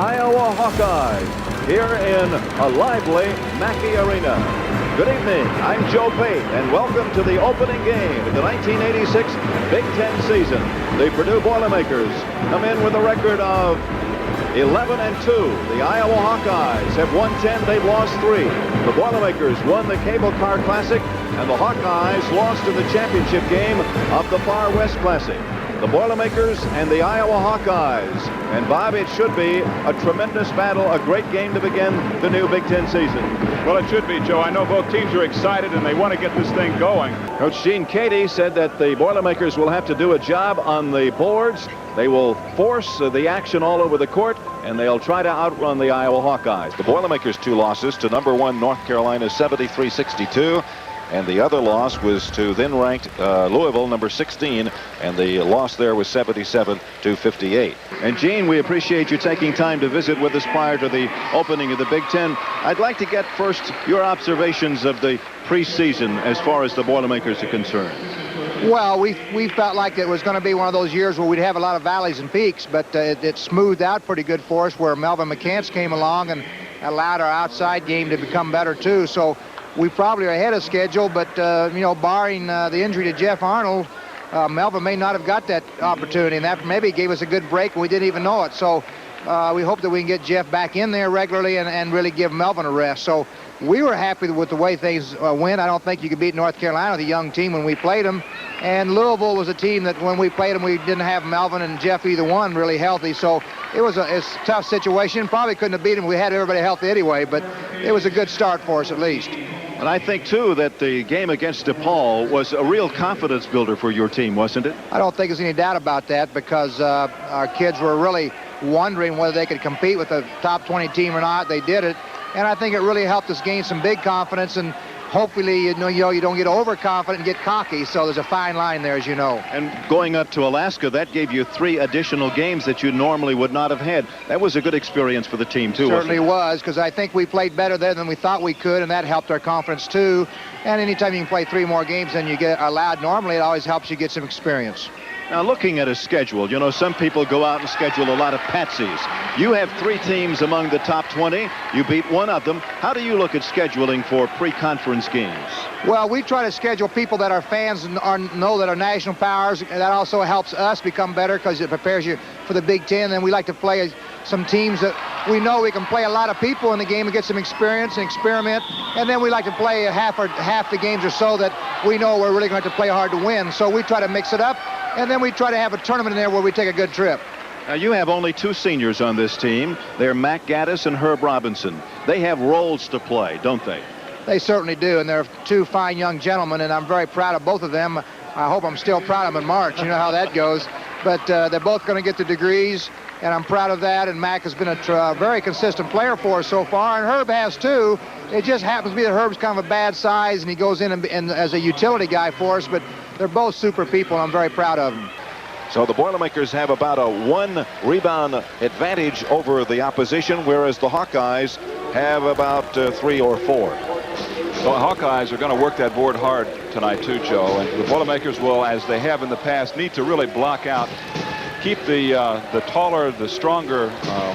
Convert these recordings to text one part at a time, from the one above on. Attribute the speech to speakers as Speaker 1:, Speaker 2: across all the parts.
Speaker 1: Iowa Hawkeyes here in a lively Mackey Arena. Good evening, I'm Joe Pate, and welcome to the opening game of the 1986 Big Ten season. The Purdue Boilermakers come in with a record of 11-2. The Iowa Hawkeyes have won 10, they've lost 3. The Boilermakers won the Cable Car Classic, and the Hawkeyes lost in the championship game of the Far West Classic. The Boilermakers and the Iowa Hawkeyes. And Bob, it should be a tremendous battle, a great game to begin the new Big Ten season.
Speaker 2: Well, it should be, Joe. I know both teams are excited and they want to get this thing going.
Speaker 1: Coach Gene Cady said that the Boilermakers will have to do a job on the boards. They will force the action all over the court, and they'll try to outrun the Iowa Hawkeyes. The Boilermakers' 2 losses to number 1 North Carolina, 73-62. And the other loss was to then-ranked Louisville, number 16, and the loss there was 77-58. And Gene, we appreciate you taking time to visit with us prior to the opening of the Big Ten. I'd like to get first your observations of the preseason as far as the Boilermakers are concerned.
Speaker 3: Well, we felt like it was going to be one of those years where we'd have a lot of valleys and peaks, but it smoothed out pretty good for us, where Melvin McCants came along and allowed our outside game to become better too. So we probably are ahead of schedule, but you know, barring the injury to Jeff Arnold, Melvin may not have got that opportunity, and that maybe gave us a good break and we didn't even know it. So we hope that we can get Jeff back in there regularly and really give Melvin a rest. So we were happy with the way things went. I don't think you could beat North Carolina, the young team, when we played them. And Louisville was a team that when we played them, we didn't have Melvin and Jeff, either one, really healthy. So it was a tough situation. Probably couldn't have beat them. We had everybody healthy anyway, but it was a good start for us at least.
Speaker 1: And I think, too, that the game against DePaul was a real confidence builder for your team, wasn't it?
Speaker 3: I don't think there's any doubt about that, because our kids were really wondering whether they could compete with a top 20 team or not. They did it, and I think it really helped us gain some big confidence, and hopefully, you don't get overconfident and get cocky. So there's a fine line there, as you know.
Speaker 1: And going up to Alaska, that gave you 3 additional games that you normally would not have had. That was a good experience for the team, too,
Speaker 3: Certainly
Speaker 1: wasn't it?
Speaker 3: was, because I think we played better there than we thought we could, and that helped our confidence, too. And anytime you can play 3 more games than you get allowed normally, it always helps you get some experience.
Speaker 1: Now, looking at a schedule, you know, some people go out and schedule a lot of patsies. You have 3 teams among the top 20. You beat one of them. How do you look at scheduling for pre-conference games?
Speaker 3: Well, we try to schedule people that our fans know that are national powers. And that also helps us become better, because it prepares you for the Big Ten. And we like to play some teams that we know we can play a lot of people in the game and get some experience and experiment. And then we like to play half the games or so that we know we're really going to have to play hard to win. So we try to mix it up. And then we try to have a tournament in there where we take a good trip.
Speaker 1: Now, you have only 2 seniors on this team. They're Mack Gaddis and Herb Robinson. They have roles to play, don't they?
Speaker 3: They certainly do, and they're 2 fine young gentlemen, and I'm very proud of both of them. I hope I'm still proud of them in March. You know how that goes. But they're both going to get the degrees, and I'm proud of that. And Mack has been a very consistent player for us so far, and Herb has too. It just happens to be that Herb's kind of a bad size, and he goes in and as a utility guy for us, but they're both super people, and I'm very proud of them.
Speaker 1: So the Boilermakers have about a 1 rebound advantage over the opposition, whereas the Hawkeyes have about 3 or 4.
Speaker 2: So the Hawkeyes are going to work that board hard tonight too, Joe. And the Boilermakers will, as they have in the past, need to really block out, keep the taller, the stronger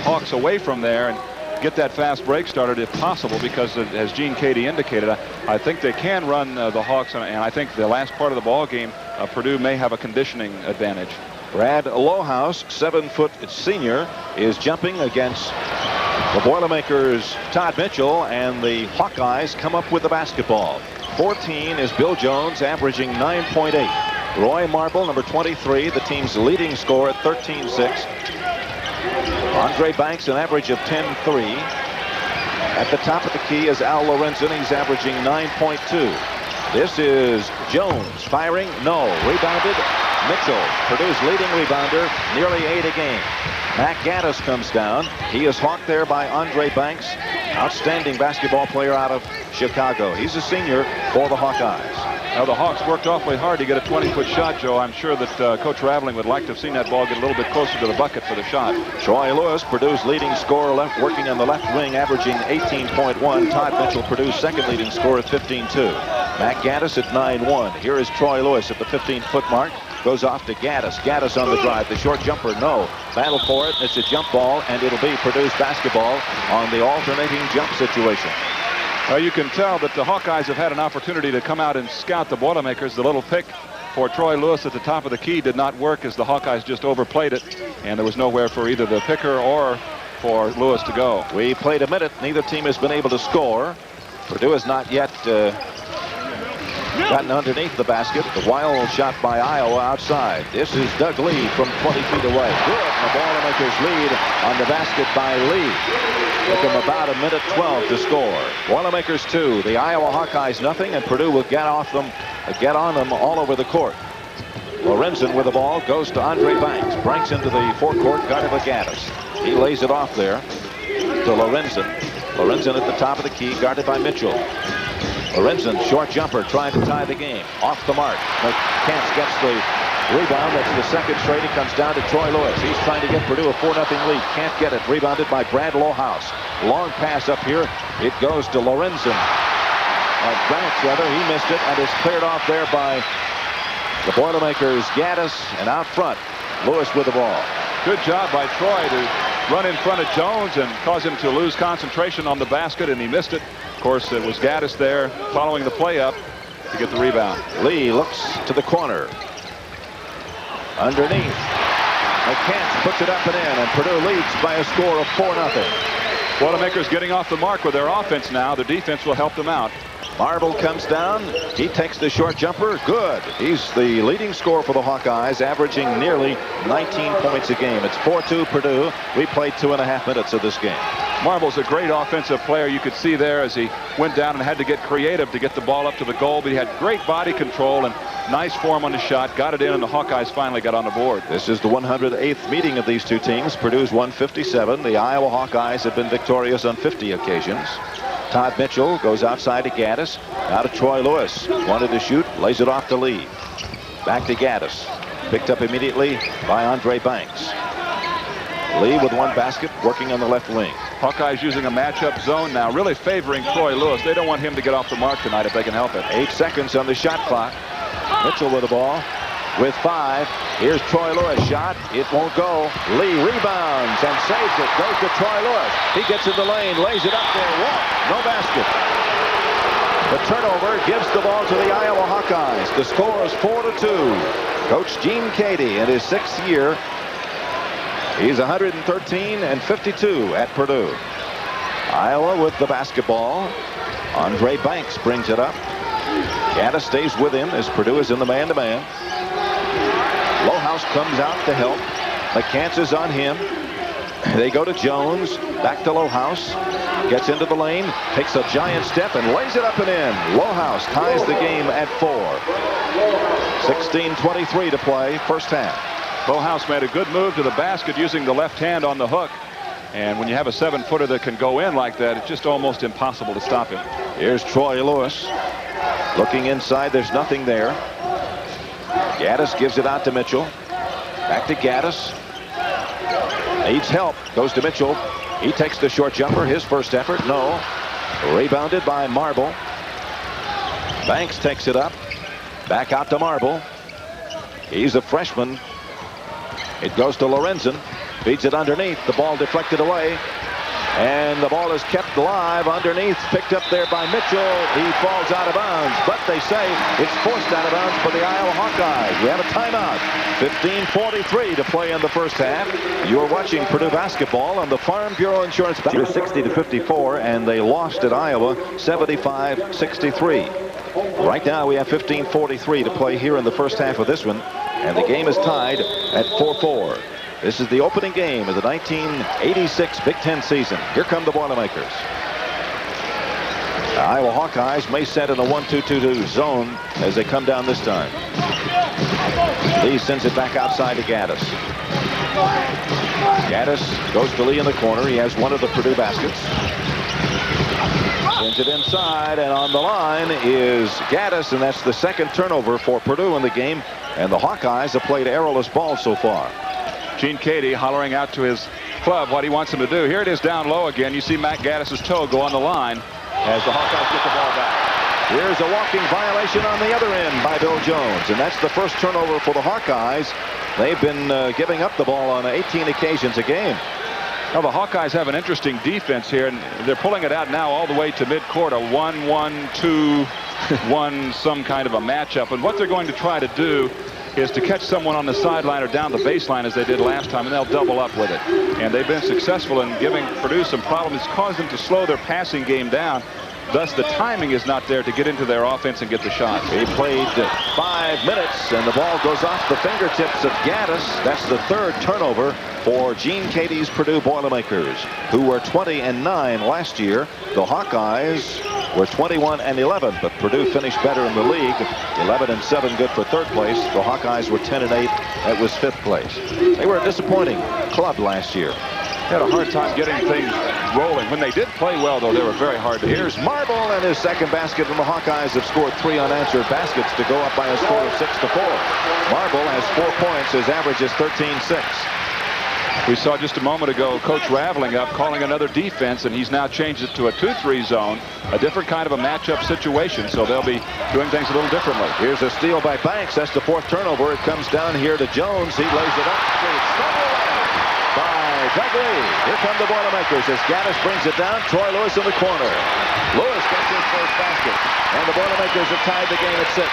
Speaker 2: Hawks away from there, and get that fast break started if possible, because as Gene Cady indicated, I think they can run the Hawks, and I think the last part of the ball game, Purdue may have a conditioning advantage.
Speaker 1: Brad Lohaus, 7-foot senior, is jumping against the Boilermakers' Todd Mitchell, and the Hawkeyes come up with the basketball. 14 is Bill Jones, averaging 9.8. Roy Marble, number 23, the team's leading scorer at 13-6. Andre Banks, an average of 10-3. At the top of the key is Al Lorenzen. He's averaging 9.2. This is Jones firing. No. Rebounded. Mitchell, Purdue's leading rebounder, nearly 8 a game. Mack Gaddis comes down. He is hawked there by Andre Banks. Outstanding basketball player out of Chicago. He's a senior for the Hawkeyes.
Speaker 2: Now, the Hawks worked awfully hard to get a 20-foot shot, Joe. I'm sure that Coach Raveling would like to have seen that ball get a little bit closer to the bucket for the shot.
Speaker 1: Troy Lewis, Purdue's leading scorer, working on the left wing, averaging 18.1. Todd Mitchell, Purdue's second leading scorer at 15.2. Mack Gaddis at 9-1. Here is Troy Lewis at the 15-foot mark. goes off to Gaddis. Gaddis on the drive. The short jumper, no. Battle for it. It's a jump ball, and it'll be Purdue's basketball on the alternating jump situation.
Speaker 2: Well, you can tell that the Hawkeyes have had an opportunity to come out and scout the Boilermakers. The little pick for Troy Lewis at the top of the key did not work as the Hawkeyes just overplayed it, and there was nowhere for either the picker or for Lewis to go.
Speaker 1: We played a minute. Neither team has been able to score. Purdue has not yet gotten underneath the basket. The wild shot by Iowa outside. This is Doug Lee from 20 feet away. Good. The Boilermakers lead on the basket by Lee. Took them about 1:12 to score. Boilermakers 2. The Iowa Hawkeyes nothing, and Purdue will get on them all over the court. Lorenzen with the ball goes to Andre Banks. Banks into the forecourt, guarded by Gaddis. He lays it off there to Lorenzen. Lorenzen at the top of the key, guarded by Mitchell. Lorenzen, short jumper, trying to tie the game. Off the mark. McCants gets the rebound. That's the second straight. It comes down to Troy Lewis. He's trying to get Purdue a 4-0 lead. Can't get it. Rebounded by Brad Lohaus. Long pass up here. It goes to Lorenzen. Banks, rather. He missed it, and is cleared off there by the Boilermakers, Gaddis, and out front, Lewis with the ball.
Speaker 2: Good job by Troy to run in front of Jones and cause him to lose concentration on the basket, and he missed it. Of course, it was Gaddis there following the play up to get the rebound.
Speaker 1: Lee looks to the corner. Underneath. McCants puts it up and in, and Purdue leads by a score of 4-0.
Speaker 2: Boilermakers getting off the mark with their offense now. Their defense will help them out.
Speaker 1: Marble comes down. He takes the short jumper. Good. He's the leading scorer for the Hawkeyes, averaging nearly 19 points a game. It's 4-2 Purdue. We played 2.5 minutes of this game.
Speaker 2: Marble's a great offensive player. You could see there as he went down and had to get creative to get the ball up to the goal, but he had great body control and nice form on the shot. Got it in, and the Hawkeyes finally got on the board.
Speaker 1: This is the 108th meeting of these two teams. Purdue's won 57. The Iowa Hawkeyes have been victorious on 50 occasions. Todd Mitchell goes outside to Gaddis. Now to Troy Lewis. Wanted to shoot. Lays it off to Lee. Back to Gaddis. Picked up immediately by Andre Banks. Lee with one basket, working on the left wing.
Speaker 2: Hawkeyes using a matchup zone now, really favoring Troy Lewis. They don't want him to get off the mark tonight if they can help it.
Speaker 1: 8 seconds on the shot clock. Mitchell with the ball. With 5. Here's Troy Lewis. Shot. It won't go. Lee rebounds and saves it. Goes to Troy Lewis. He gets in the lane. Lays it up there. Walk. No basket. The turnover gives the ball to the Iowa Hawkeyes. The score is 4-2. Coach Gene Cady in his 6th year. He's 113 and 52 at Purdue. Iowa with the basketball. Andre Banks brings it up. Gaddis stays with him as Purdue is in the man-to-man. Lohaus comes out to help. McCants is on him. They go to Jones. Back to Lohaus. Gets into the lane. Takes a giant step and lays it up and in. Lohaus ties the game at 4. 16:23 to play, first half.
Speaker 2: Lohaus made a good move to the basket using the left hand on the hook. And when you have a 7-footer that can go in like that, it's just almost impossible to stop him.
Speaker 1: Here's Troy Lewis. Looking inside, there's nothing there. Gaddis gives it out to Mitchell. Back to Gaddis. Needs help. Goes to Mitchell. He takes the short jumper. His first effort. No. Rebounded by Marble. Banks takes it up. Back out to Marble. He's a freshman. It goes to Lorenzen. Feeds it underneath. The ball deflected away. And the ball is kept live underneath. Picked up there by Mitchell. He falls out of bounds. But they say it's forced out of bounds for the Iowa Hawkeyes. We have a timeout. 15:43 to play in the first half. You're watching Purdue basketball on the Farm Bureau Insurance. 60-54, and they lost at Iowa 75-63. Right now we have 15:43 to play here in the first half of this one. And the game is tied at 4-4. This is the opening game of the 1986 Big Ten season. Here come the Boilermakers. The Iowa Hawkeyes may set in a 1-2-2-2 zone as they come down this time. Lee sends it back outside to Gaddis. Gaddis goes to Lee in the corner. He has one of the Purdue baskets. Sends it inside, and on the line is Gaddis, and that's the second turnover for Purdue in the game. And the Hawkeyes have played errorless ball so far.
Speaker 2: Gene Cady hollering out to his club what he wants him to do. Here it is down low again. You see Mack Gaddis' toe go on the line as the Hawkeyes get the ball back.
Speaker 1: Here's a walking violation on the other end by Bill Jones, and that's the first turnover for the Hawkeyes. They've been giving up the ball on 18 occasions a game.
Speaker 2: Well, the Hawkeyes have an interesting defense here, and they're pulling it out now all the way to midcourt. A 1-1-2-1, some kind of a matchup. And what they're going to try to do is to catch someone on the sideline or down the baseline as they did last time, and they'll double up with it. And they've been successful in giving Purdue some problems. It's caused them to slow their passing game down. Thus, the timing is not there to get into their offense and get the shot.
Speaker 1: He played 5 minutes, and the ball goes off the fingertips of Gaddis. That's the third turnover for Gene Cady's Purdue Boilermakers, who were 20-9 last year. The Hawkeyes were 21-11, but Purdue finished better in the league. 11-7, good for third place. The Hawkeyes were 10-8. That was fifth place. They were a disappointing club last year.
Speaker 2: Had a hard time getting things rolling. When they did play well, though, they were very hard to hit.
Speaker 1: Here's Marble and his second basket, and the Hawkeyes have scored 3 unanswered baskets to go up by a score of 6-4. Marble has 4 points. His average is 13-6.
Speaker 2: We saw just a moment ago Coach Raveling up calling another defense, and he's now changed it to a 2-3 zone, a different kind of a matchup situation, so they'll be doing things a little differently.
Speaker 1: Here's a steal by Banks. That's the fourth turnover. It comes down here to Jones. He lays it up. By Doug Lee. Here come the Boilermakers as Gaddis brings it down. Troy Lewis in the corner. Lewis gets his first basket, and the Boilermakers have tied the game at 6.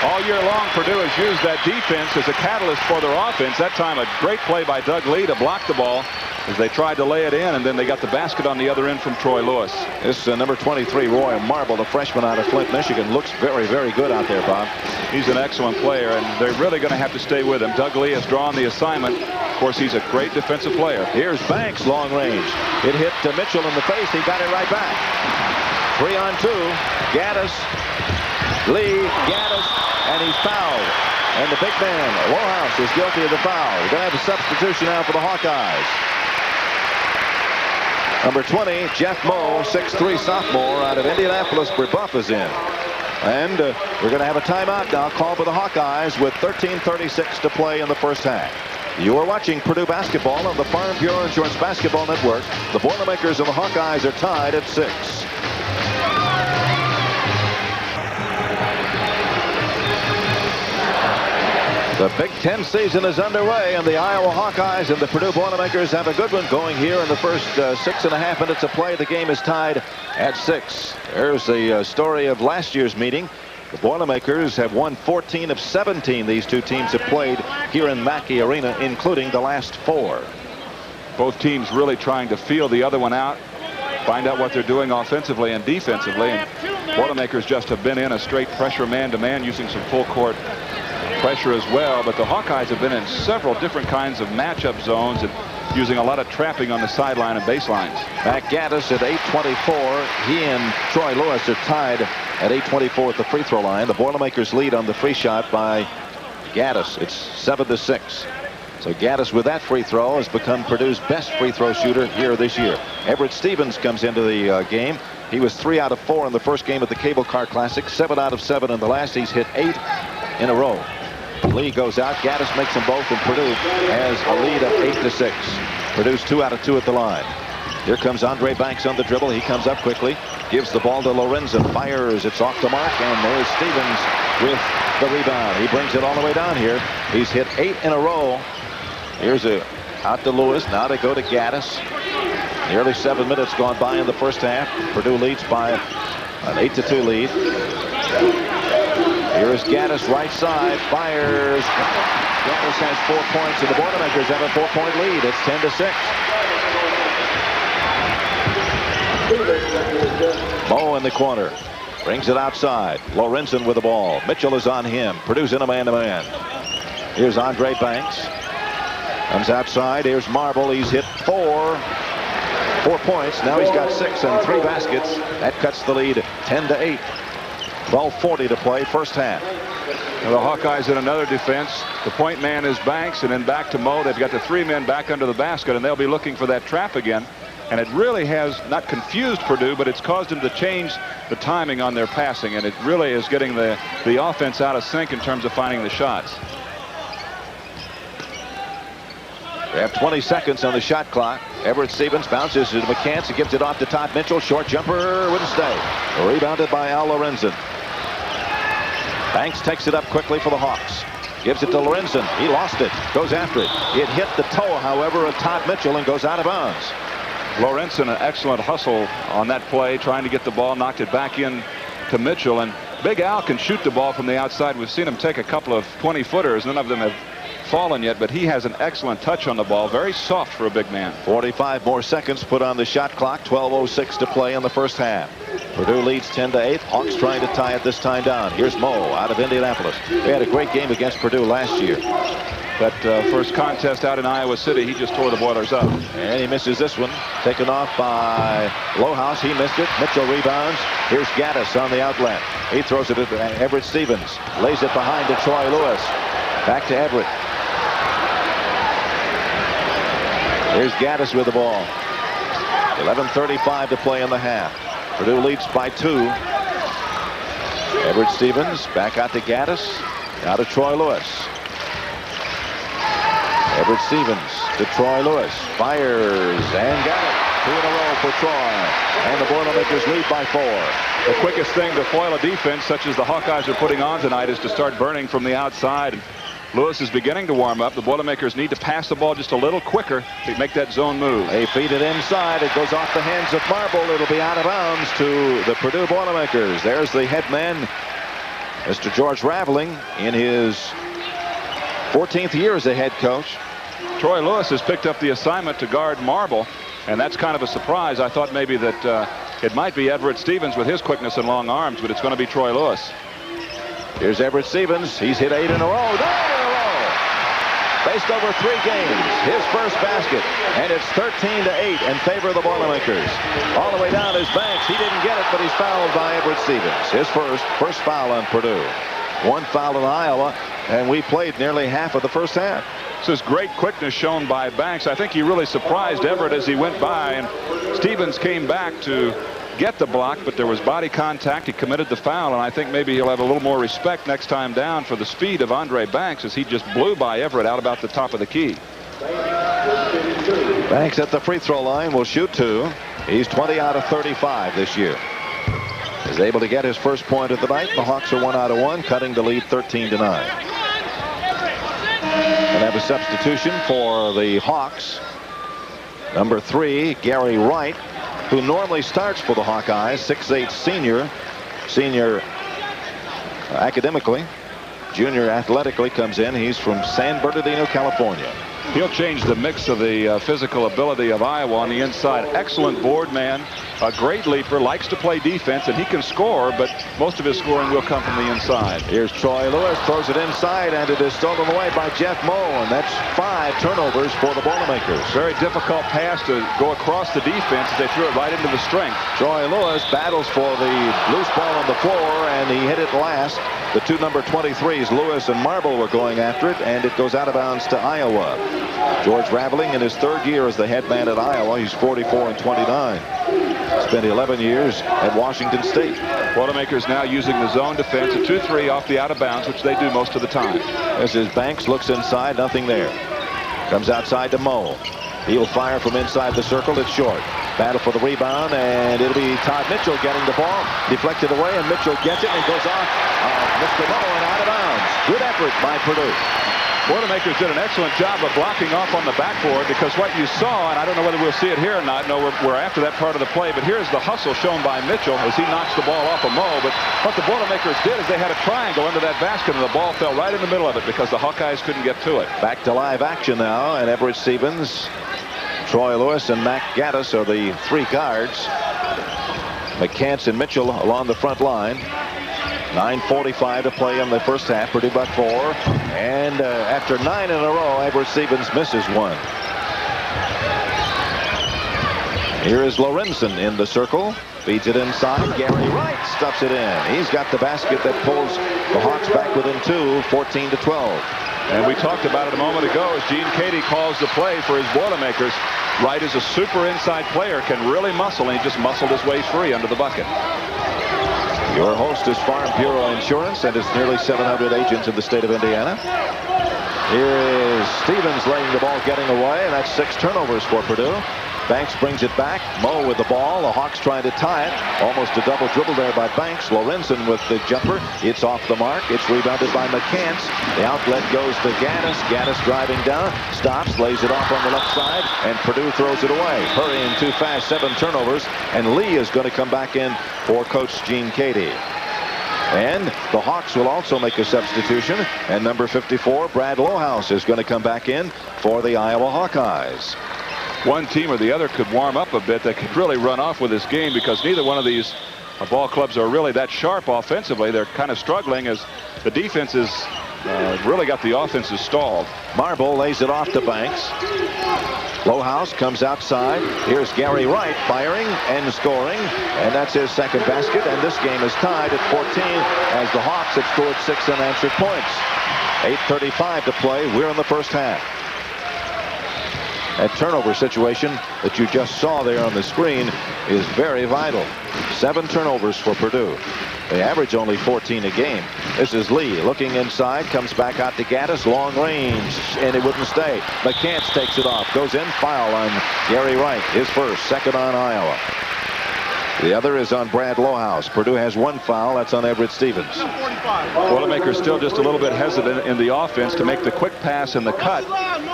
Speaker 2: All year long, Purdue has used that defense as a catalyst for their offense. That time, a great play by Doug Lee to block the ball as they tried to lay it in, and then they got the basket on the other end from Troy Lewis.
Speaker 1: This number 23, Roy Marble, the freshman out of Flint, Michigan, looks very, very good out there, Bob.
Speaker 2: He's an excellent player, and they're really going to have to stay with him. Doug Lee has drawn the assignment. Of course, he's a great defensive player.
Speaker 1: Here's Banks, long range. It hit Mitchell in the face. He got it right back. 3-on-2. Gaddis, Lee, Gaddis, and he's fouled. And the big man, Lohaus, is guilty of the foul. We're going to have a substitution now for the Hawkeyes. Number 20, Jeff Moe, 6'3" sophomore out of Indianapolis. Brebuff is in. And we're going to have a timeout now called for the Hawkeyes with 13:36 to play in the first half. You are watching Purdue basketball on the Farm Bureau Insurance Basketball Network. The Boilermakers and the Hawkeyes are tied at 6. The Big Ten season is underway, and the Iowa Hawkeyes and the Purdue Boilermakers have a good one going here in the first 6.5 minutes of play. The game is tied at 6. There's the story of last year's meeting. The Boilermakers have won 14 of 17 these two teams have played here in Mack Arena, including the last 4.
Speaker 2: Both teams really trying to feel the other one out, find out what they're doing offensively and defensively. And Boilermakers just have been in a straight pressure man-to-man using some full court pressure as well, but the Hawkeyes have been in several different kinds of matchup zones and using a lot of trapping on the sideline and baselines.
Speaker 1: Mack Gaddis at 8:24. He and Troy Lewis are tied at 8:24 at the free throw line. The Boilermakers lead on the free shot by Gaddis. It's 7-6. So Gaddis with that free throw has become Purdue's best free throw shooter here this year. Everett Stevens comes into the game. He was 3 out of 4 in the first game at the Cable Car Classic, 7 out of 7 in the last. He's hit 8 in a row. Lee goes out. Gaddis makes them both, and Purdue has a lead of 8-6. Purdue's 2 out of 2 at the line. Here comes Andre Banks on the dribble. He comes up quickly, gives the ball to Lorenzen, fires. It's off the mark, and there's Stevens with the rebound. He brings it all the way down here. He's hit 8 in a row. Here's out to Lewis. Now they go to Gaddis. Nearly 7 minutes gone by in the first half. Purdue leads by an 8-2 lead. Here's Gaddis, right side, fires. Gaddis has 4 points, and the Boilermakers have a 4-point lead. It's 10-6. Moe in the corner. Brings it outside. Lorenzen with the ball. Mitchell is on him. Purdue's in a man-to-man. Here's Andre Banks. Comes outside. Here's Marble. He's hit 4 points. Now he's got 6 and 3 baskets. That cuts the lead 10-8. 12:40 to play, first half.
Speaker 2: Well, the Hawkeyes in another defense. The point man is Banks, and then back to Moe. They've got the 3 men back under the basket, and they'll be looking for that trap again. And it really has not confused Purdue, but it's caused them to change the timing on their passing, and it really is getting the offense out of sync in terms of finding the shots.
Speaker 1: We have 20 seconds on the shot clock. Everett Stevens bounces to McCants. He gives it off to Todd Mitchell. Short jumper wouldn't stay. Rebounded by Al Lorenzen. Banks takes it up quickly for the Hawks. Gives it to Lorenzen. He lost it. Goes after it. It hit the toe, however, of Todd Mitchell and goes out of bounds.
Speaker 2: Lorenzen, an excellent hustle on that play, trying to get the ball, knocked it back in to Mitchell. And Big Al can shoot the ball from the outside. We've seen him take a couple of 20-footers. None of them have fallen yet, but he has an excellent touch on the ball. Very soft for a big man.
Speaker 1: 45 more seconds put on the shot clock. 12:06 to play in the first half. Purdue leads 10-8. Hawks trying to tie it this time down. Here's Mo out of Indianapolis. They had a great game against Purdue last year.
Speaker 2: That first contest out in Iowa City, he just tore the Boilers up.
Speaker 1: And he misses this one. Taken off by Lohaus. He missed it. Mitchell rebounds. Here's Gaddis on the outlet. He throws it at Everett Stevens. Lays it behind to Troy Lewis. Back to Everett. Here's Gaddis with the ball. 11:35 to play in the half. Purdue leads by 2. Everett Stevens back out to Gaddis. Now to Troy Lewis. Everett Stevens to Troy Lewis. Fires and got it. 2 in a row for Troy. And the Boilermakers lead by 4.
Speaker 2: The quickest thing to foil a defense such as the Hawkeyes are putting on tonight is to start burning from the outside. Lewis is beginning to warm up. The Boilermakers need to pass the ball just a little quicker to make that zone move.
Speaker 1: They feed it inside. It goes off the hands of Marble. It'll be out of bounds to the Purdue Boilermakers. There's the head man, Mr. George Raveling, in his 14th year as a head coach.
Speaker 2: Troy Lewis has picked up the assignment to guard Marble, and that's kind of a surprise. I thought maybe that it might be Everett Stevens with his quickness and long arms, but it's going to be Troy Lewis.
Speaker 1: Here's Everett Stevens. He's hit 8 in a row. 9 in a row. Based over 3 games. His first basket. And it's 13-8 in favor of the Boilermakers. All the way down is Banks. He didn't get it, but he's fouled by Everett Stevens. His first foul on Purdue. 1 foul in Iowa, and we played nearly half of the first half.
Speaker 2: This is great quickness shown by Banks. I think he really surprised Everett as he went by, and Stevens came back to get the block, but there was body contact. He committed the foul, and I think maybe he'll have a little more respect next time down for the speed of Andre Banks as he just blew by Everett out about the top of the key.
Speaker 1: Banks at the free throw line will shoot 2. He's 20 out of 35 this year. Is able to get his first point of the night. The Hawks are 1 out of 1, cutting the lead 13-9. And have a substitution for the Hawks. Number 3, Gary Wright, who normally starts for the Hawkeyes, 6'8" senior academically, junior athletically comes in. He's from San Bernardino, California.
Speaker 2: He'll change the mix of the physical ability of Iowa on the inside. Excellent board man, a great leaper, likes to play defense, and he can score, but most of his scoring will come from the inside.
Speaker 1: Here's Troy Lewis, throws it inside, and it is stolen away by Jeff Moe, and that's 5 turnovers for the Boilermakers.
Speaker 2: Very difficult pass to go across the defense as they threw it right into the strength.
Speaker 1: Troy Lewis battles for the loose ball on the floor, and he hit it last. The 2 number 23s, Lewis and Marble, were going after it, and it goes out of bounds to Iowa. George Raveling in his 3rd year as the head man at Iowa. He's 44 and 29. Spent 11 years at Washington State.
Speaker 2: Boilermakers now using the zone defense, a 2-3 off the out of bounds, which they do most of the time.
Speaker 1: This is Banks, looks inside, nothing there. Comes outside to Moe. He'll fire from inside the circle. It's short. Battle for the rebound, and it'll be Todd Mitchell getting the ball. Deflected away, and Mitchell gets it, and goes off Mr. Moe and out of bounds. Good effort by Purdue.
Speaker 2: Boilermakers did an excellent job of blocking off on the backboard, because what you saw, and I don't know whether we'll see it here or not, no, we're after that part of the play, but here's the hustle shown by Mitchell as he knocks the ball off of Moe. But what the Boilermakers did is they had a triangle into that basket, and the ball fell right in the middle of it because the Hawkeyes couldn't get to it.
Speaker 1: Back to live action now, and Everett Stevens, Troy Lewis, and Mack Gaddis are the 3 guards. McCants and Mitchell along the front line. 9:45 to play in the first half. Purdue by 4. And after 9 in a row, Everett Stevens misses 1. Here is Lorenzen in the circle. Feeds it inside. Gary Wright stuffs it in. He's got the basket that pulls the Hawks back within 2, 14-12.
Speaker 2: And we talked about it a moment ago as Gene Cady calls the play for his Boilermakers. Wright is a super inside player, can really muscle, and he just muscled his way free under the bucket.
Speaker 1: Your host is Farm Bureau Insurance and its nearly 700 agents in the state of Indiana. Here is Stevens laying the ball, getting away, and that's 6 turnovers for Purdue. Banks brings it back. Moe with the ball. The Hawks trying to tie it. Almost a double dribble there by Banks. Lorenzen with the jumper. It's off the mark. It's rebounded by McCants. The outlet goes to Gaddis. Gaddis driving down. Stops. Lays it off on the left side. And Purdue throws it away. Hurrying too fast. 7 turnovers. And Lee is going to come back in for Coach Gene Cady. And the Hawks will also make a substitution. And number 54, Brad Lohaus, is going to come back in for the Iowa Hawkeyes.
Speaker 2: One team or the other could warm up a bit. They could really run off with this game because neither one of these ball clubs are really that sharp offensively. They're kind of struggling as the defense is really got the offenses stalled.
Speaker 1: Marble lays it off to Banks. Lohaus comes outside. Here's Gary Wright firing and scoring, and that's his second basket. And this game is tied at 14 as the Hawks have scored 6 unanswered points. 8:35 to play. We're in the first half. That turnover situation that you just saw there on the screen is very vital. 7 turnovers for Purdue. They average only 14 a game. This is Lee looking inside, comes back out to Gaddis, long range, and it wouldn't stay. McCants takes it off, goes in, foul on Gary Wright. His first, second on Iowa. The other is on Brad Lohaus. Purdue has 1 foul. That's on Everett Stevens.
Speaker 2: Boilermakers still just a little bit hesitant in the offense to make the quick pass and the cut.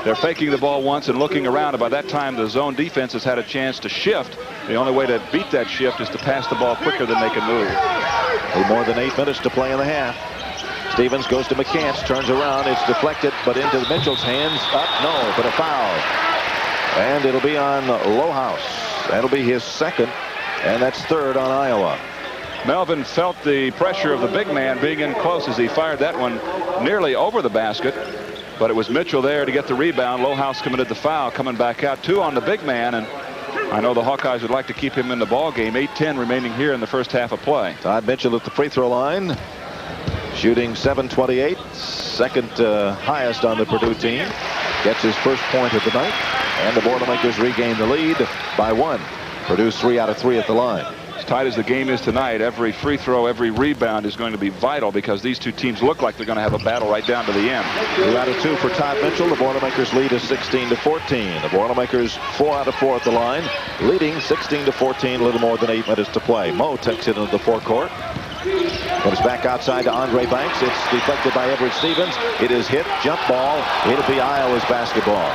Speaker 2: They're faking the ball once and looking around, and by that time the zone defense has had a chance to shift. The only way to beat that shift is to pass the ball quicker than they can move.
Speaker 1: A little more than 8 minutes to play in the half. Stevens goes to McCants, turns around. It's deflected, but into Mitchell's hands. Up, no, but a foul. And it'll be on Lohaus. That'll be his second, and that's third on Iowa.
Speaker 2: Melvin felt the pressure of the big man being in close as he fired that one nearly over the basket. But it was Mitchell there to get the rebound. Lohaus committed the foul, coming back out. 2 on the big man, and I know the Hawkeyes would like to keep him in the ball game. 8:10 remaining here in the first half of play.
Speaker 1: Todd Mitchell at the free throw line, shooting .728, second highest on the Purdue team. Gets his first point of the night, and the Boilermakers regain the lead by 1. Purdue's 3 out of 3 at the line.
Speaker 2: As tight as the game is tonight, every free throw, every rebound is going to be vital because these two teams look like they're going to have a battle right down to the end.
Speaker 1: 2 out of 2 for Todd Mitchell. The Boilermakers lead is 16-14. The Boilermakers 4 out of 4 at the line, leading 16-14. A little more than 8 minutes to play. Moe takes it into the forecourt. Comes back outside to Andre Banks. It's deflected by Everett Stevens. It is hit. Jump ball. It'll be Iowa's basketball.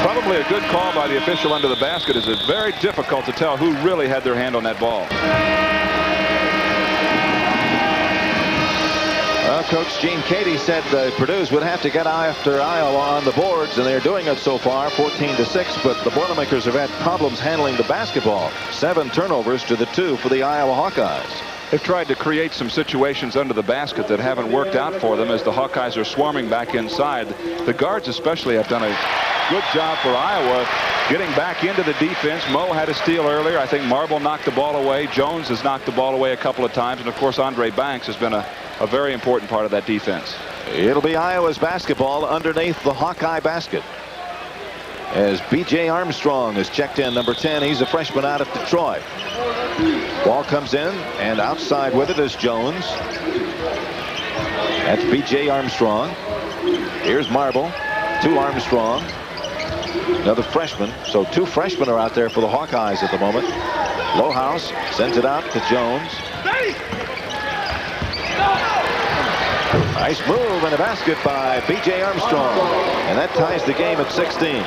Speaker 2: Probably a good call by the official under the basket. It's very difficult to tell who really had their hand on that ball.
Speaker 1: Well, Coach Gene Cady said the Purdue's would have to get after Iowa on the boards, and they're doing it so far, 14-6. But the Boilermakers have had problems handling the basketball. 7 turnovers to the 2 for the Iowa Hawkeyes.
Speaker 2: They've tried to create some situations under the basket that haven't worked out for them as the Hawkeyes are swarming back inside. The guards especially have done a good job for Iowa getting back into the defense. Moe had a steal earlier. I think Marble knocked the ball away. Jones has knocked the ball away a couple of times. And, of course, Andre Banks has been a very important part of that defense.
Speaker 1: It'll be Iowa's basketball underneath the Hawkeye basket. As B.J. Armstrong is checked in, number 10. He's a freshman out of Detroit. Ball comes in, and outside with it is Jones. That's B.J. Armstrong. Here's Marble. 2 Armstrong. Another freshman. So 2 freshmen are out there for the Hawkeyes at the moment. Lohaus sends it out to Jones. Nice move and a basket by B.J. Armstrong. And that ties the game at 16.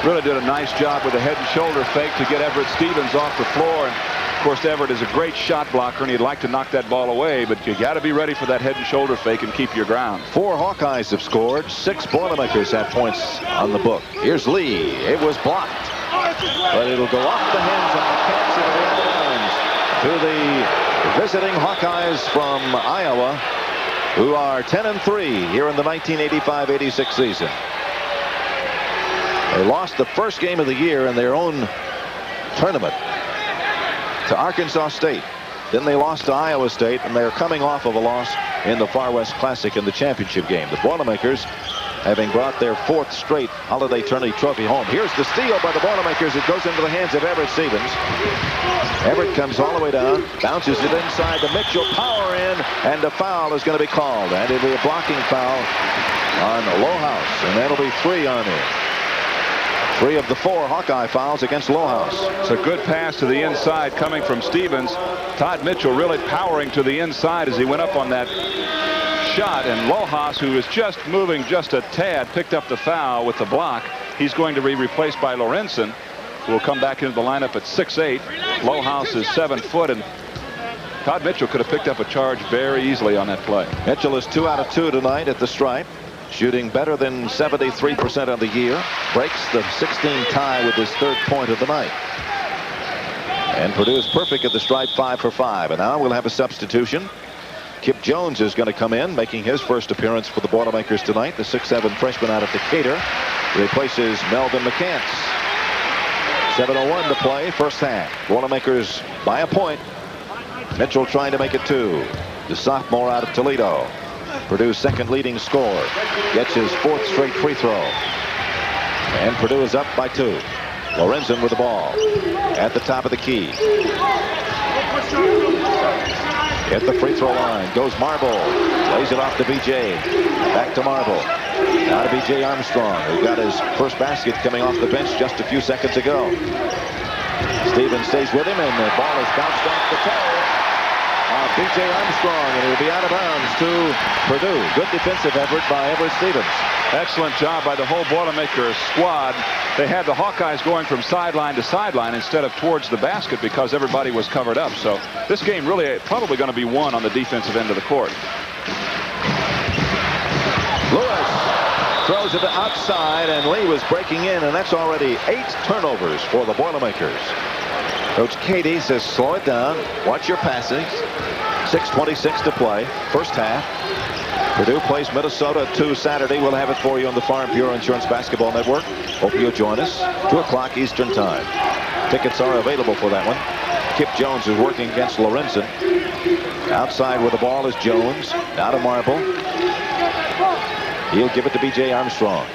Speaker 2: Really did a nice job with a head and shoulder fake to get Everett Stevens off the floor. And of course, Everett is a great shot blocker, and he'd like to knock that ball away, but you got to be ready for that head and shoulder fake and keep your ground.
Speaker 1: 4 Hawkeyes have scored. 6 Boilermakers have points on the book. Here's Lee. It was blocked, but it'll go off the hands of the Cats into the end to the visiting Hawkeyes from Iowa, who are 10-3 here in the 1985-86 season. They lost the first game of the year in their own tournament to Arkansas State. Then they lost to Iowa State, and they're coming off of a loss in the Far West Classic in the championship game. The Boilermakers, having brought their 4th straight Holiday Tourney trophy home. Here's the steal by the Boilermakers. It goes into the hands of Everett Stevens. Everett comes all the way down, bounces it inside to Mitchell. Power in, and a foul is going to be called. And it'll be a blocking foul on Lohaus, and that'll be 3 on him. 3 of the 4 Hawkeye fouls against Lohaus.
Speaker 2: It's a good pass to the inside coming from Stevens. Todd Mitchell really powering to the inside as he went up on that shot, and Lohaus, who is just moving just a tad, picked up the foul with the block. He's going to be replaced by Lorenzen, who will come back into the lineup at 6'8". Lohaus is 7 foot, and Todd Mitchell could have picked up a charge very easily on that play.
Speaker 1: Mitchell is 2 out of 2 tonight at the stripe, shooting better than 73% of the year. Breaks the 16 tie with his 3rd point of the night. And Purdue is perfect at the stripe, 5 for 5. And now we'll have a substitution. Kip Jones is going to come in, making his first appearance for the Boilermakers tonight. The 6'7" freshman out of Decatur replaces Melvin McCants. 7:01 to play, first half. Boilermakers by a point. Mitchell trying to make it 2. The sophomore out of Toledo. Purdue's 2nd leading scorer. Gets his 4th straight free throw. And Purdue is up by 2. Lorenzen with the ball at the top of the key. At the free throw line goes Marble. Lays it off to B.J. Back to Marble. Now to B.J. Armstrong, who got his first basket coming off the bench just a few seconds ago. Stevens stays with him, and the ball is bounced off the toe. B.J. Armstrong, and he'll be out of bounds to Purdue. Good defensive effort by Everett Stevens.
Speaker 2: Excellent job by the whole Boilermakers squad. They had the Hawkeyes going from sideline to sideline instead of towards the basket because everybody was covered up. So this game really probably going to be won on the defensive end of the court.
Speaker 1: Lewis throws it outside, and Lee was breaking in, and that's already 8 turnovers for the Boilermakers. Coach Katie says slow it down, watch your passes. 6:26 to play, first half. Purdue plays Minnesota 2 Saturday. We'll have it for you on the Farm Bureau Insurance Basketball Network. Hope you'll join us. 2 o'clock Eastern Time. Tickets are available for that one. Kip Jones is working against Lorenzen. Outside with the ball is Jones. Now to Marble. He'll give it to B.J. Armstrong.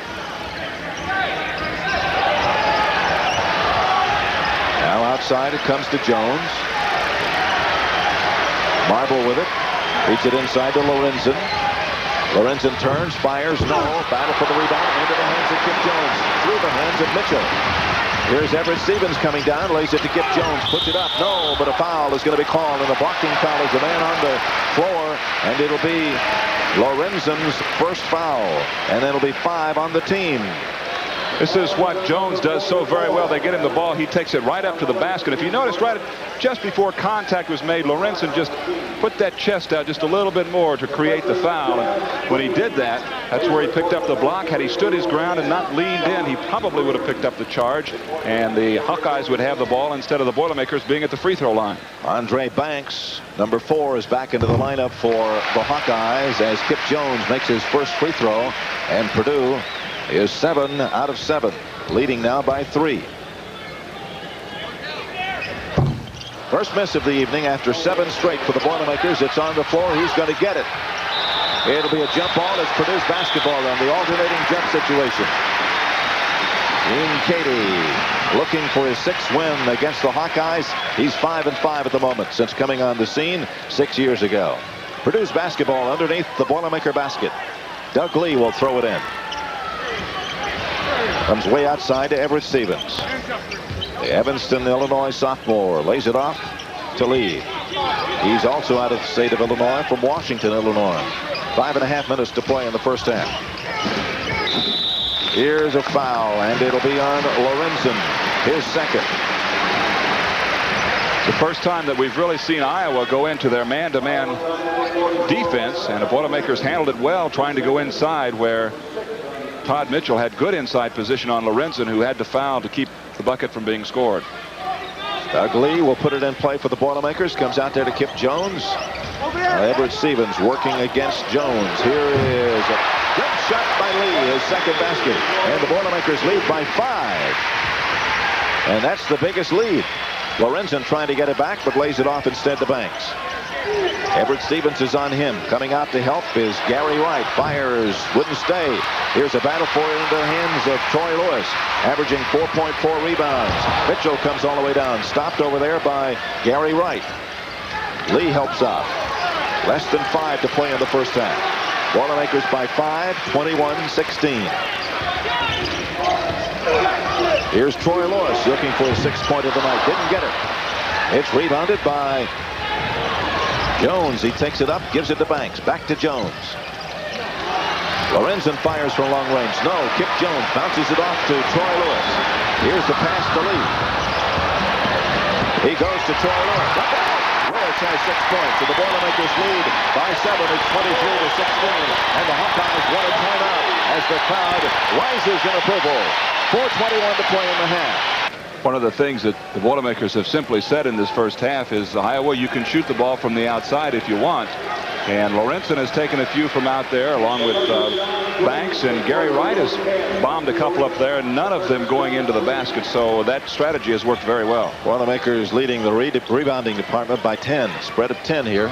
Speaker 1: Now outside it comes to Jones. Marble with it. Reach it inside to Lorenzen. Lorenzen turns, fires, no. Battle for the rebound into the hands of Kip Jones. Through the hands of Mitchell. Here's Everett Stevens coming down, lays it to Kip Jones, puts it up. No, but a foul is going to be called, and a blocking foul is the man on the floor, and it'll be Lorenzen's first foul, and it'll be 5 on the team.
Speaker 2: This is what Jones does so very well. They get him the ball. He takes it right up to the basket. If you notice, just before contact was made, Lorenzen just put that chest out just a little bit more to create the foul. And when he did that, that's where he picked up the block. Had he stood his ground and not leaned in, he probably would have picked up the charge, and the Hawkeyes would have the ball instead of the Boilermakers being at the free throw line.
Speaker 1: Andre Banks, number 4, is back into the lineup for the Hawkeyes as Kip Jones makes his first free throw, and Purdue is 7 out of 7, leading now by 3. First miss of the evening after 7 straight for the Boilermakers. It's on the floor. He's going to get it. It'll be a jump ball as Purdue's basketball on the alternating jump situation. Dean Katie looking for his 6th win against the Hawkeyes. He's 5 and 5 at the moment since coming on the scene 6 years ago. Purdue's basketball underneath the Boilermaker basket. Doug Lee will throw it in. Comes way outside to Everett Stevens. The Evanston, Illinois sophomore lays it off to Lee. He's also out of the state of Illinois from Washington, Illinois. 5.5 minutes to play in the first half. Here's a foul, and it'll be on Lorenzen, his 2nd.
Speaker 2: It's the first time that we've really seen Iowa go into their man-to-man defense, and the Boilermakers handled it well, trying to go inside where Todd Mitchell had good inside position on Lorenzen, who had to foul to keep the bucket from being scored.
Speaker 1: Doug Lee will put it in play for the Boilermakers. Comes out there to Kip Jones. Everett Stevens working against Jones. Here is a good shot by Lee, his 2nd basket. And the Boilermakers lead by 5. And that's the biggest lead. Lorenzen trying to get it back, but lays it off instead to Banks. Everett Stevens is on him. Coming out to help is Gary Wright. Fires, wouldn't stay. Here's a battle for it into the hands of Troy Lewis, averaging 4.4 rebounds. Mitchell comes all the way down. Stopped over there by Gary Wright. Lee helps out. Less than 5 to play in the first half. Boilermakers by 5, 21-16. Here's Troy Lewis looking for his 6th point of the night. Didn't get it. It's rebounded by Jones. He takes it up, gives it to Banks. Back to Jones. Lorenzen fires from long range. No, Kip Jones bounces it off to Troy Lewis. Here's the pass to Lee. He goes to Troy Lewis. Lewis has 6 points, and the Boilermakers lead by 7. It's 23-16, and the Hawkeyes want a timeout as the crowd rises in approval. 4:21 to play in the half.
Speaker 2: One of the things that the Boilermakers have simply said in this first half is, Iowa, you can shoot the ball from the outside if you want. And Lorenzen has taken a few from out there, along with Banks, and Gary Wright has bombed a couple up there, and none of them going into the basket. So that strategy has worked very well.
Speaker 1: Boilermakers leading the rebounding department by 10. Spread of 10 here.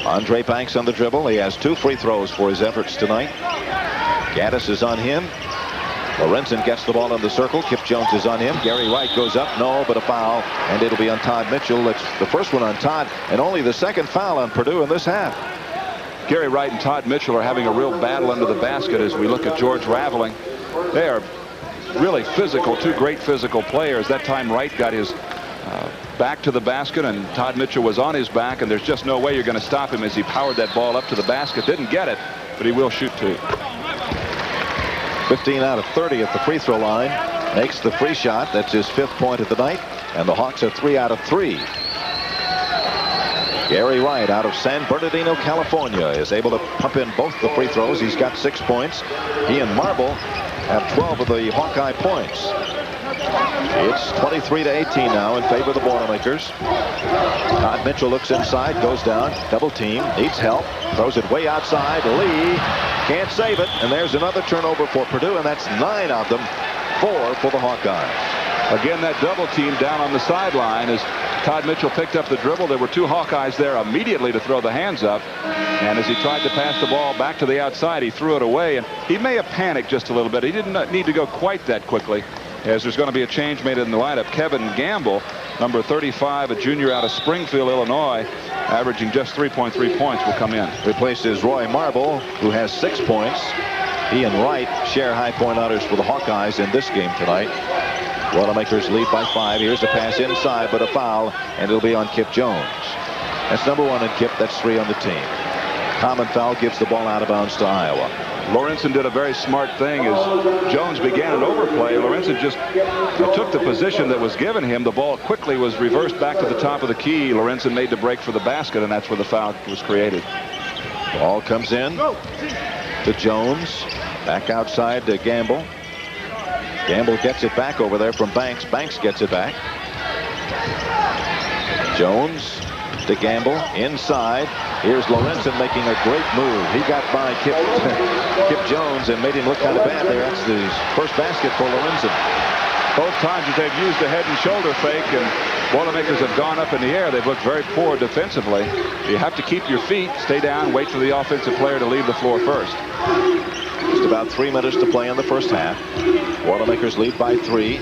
Speaker 1: Andre Banks on the dribble. He has 2 free throws for his efforts tonight. Gaddis is on him. Lorenzen gets the ball in the circle. Kip Jones is on him. Gary Wright goes up. No, but a foul. And it'll be on Todd Mitchell. It's the first one on Todd, and only the 2nd foul on Purdue in this half.
Speaker 2: Gary Wright and Todd Mitchell are having a real battle under the basket as we look at George Raveling. They are really physical, 2 great physical players. That time Wright got his back to the basket, and Todd Mitchell was on his back, and there's just no way you're going to stop him as he powered that ball up to the basket. Didn't get it, but he will shoot 2.
Speaker 1: 15 out of 30 at the free throw line. Makes the free shot. That's his 5th point of the night. And the Hawks are 3 out of 3. Gary Wright out of San Bernardino, California, is able to pump in both the free throws. He's got 6 points. He and Marble have 12 of the Hawkeye points. It's 23-18 now in favor of the Boilermakers. Todd Mitchell looks inside, goes down, double team, needs help, throws it way outside. Lee can't save it, and there's another turnover for Purdue, and that's 9 of them, 4 for the Hawkeyes.
Speaker 2: Again, that double team down on the sideline as Todd Mitchell picked up the dribble. There were 2 Hawkeyes there immediately to throw the hands up, and as he tried to pass the ball back to the outside, he threw it away, and he may have panicked just a little bit. He didn't need to go quite that quickly, as there's going to be a change made in the lineup. Kevin Gamble, number 35, a junior out of Springfield, Illinois, averaging just 3.3 points, will come in.
Speaker 1: Replaces Roy Marble, who has 6 points. He and Wright share high point honors for the Hawkeyes in this game tonight. Boilermakers lead by 5. Here's a pass inside, but a foul, and it'll be on Kip Jones. That's number 1 on Kip. That's 3 on the team. Common foul gives the ball out of bounds to Iowa.
Speaker 2: Lorenzen did a very smart thing as Jones began an overplay. Lorenzen just took the position that was given him. The ball quickly was reversed back to the top of the key. Lorenzen made the break for the basket, and that's where the foul was created.
Speaker 1: Ball comes in to Jones. Back outside to Gamble. Gamble gets it back over there from Banks. Banks gets it back. Jones to Gamble inside. Here's Lorenzen making a great move. He got by Kip Jones and made him look kind of bad there. That's his first basket for Lorenzen.
Speaker 2: Both times that they've used the head and shoulder fake and Boilermakers have gone up in the air, they've looked very poor defensively. You have to keep your feet, stay down, wait for the offensive player to leave the floor first.
Speaker 1: Just about 3 minutes to play in the first half. Boilermakers lead by 3.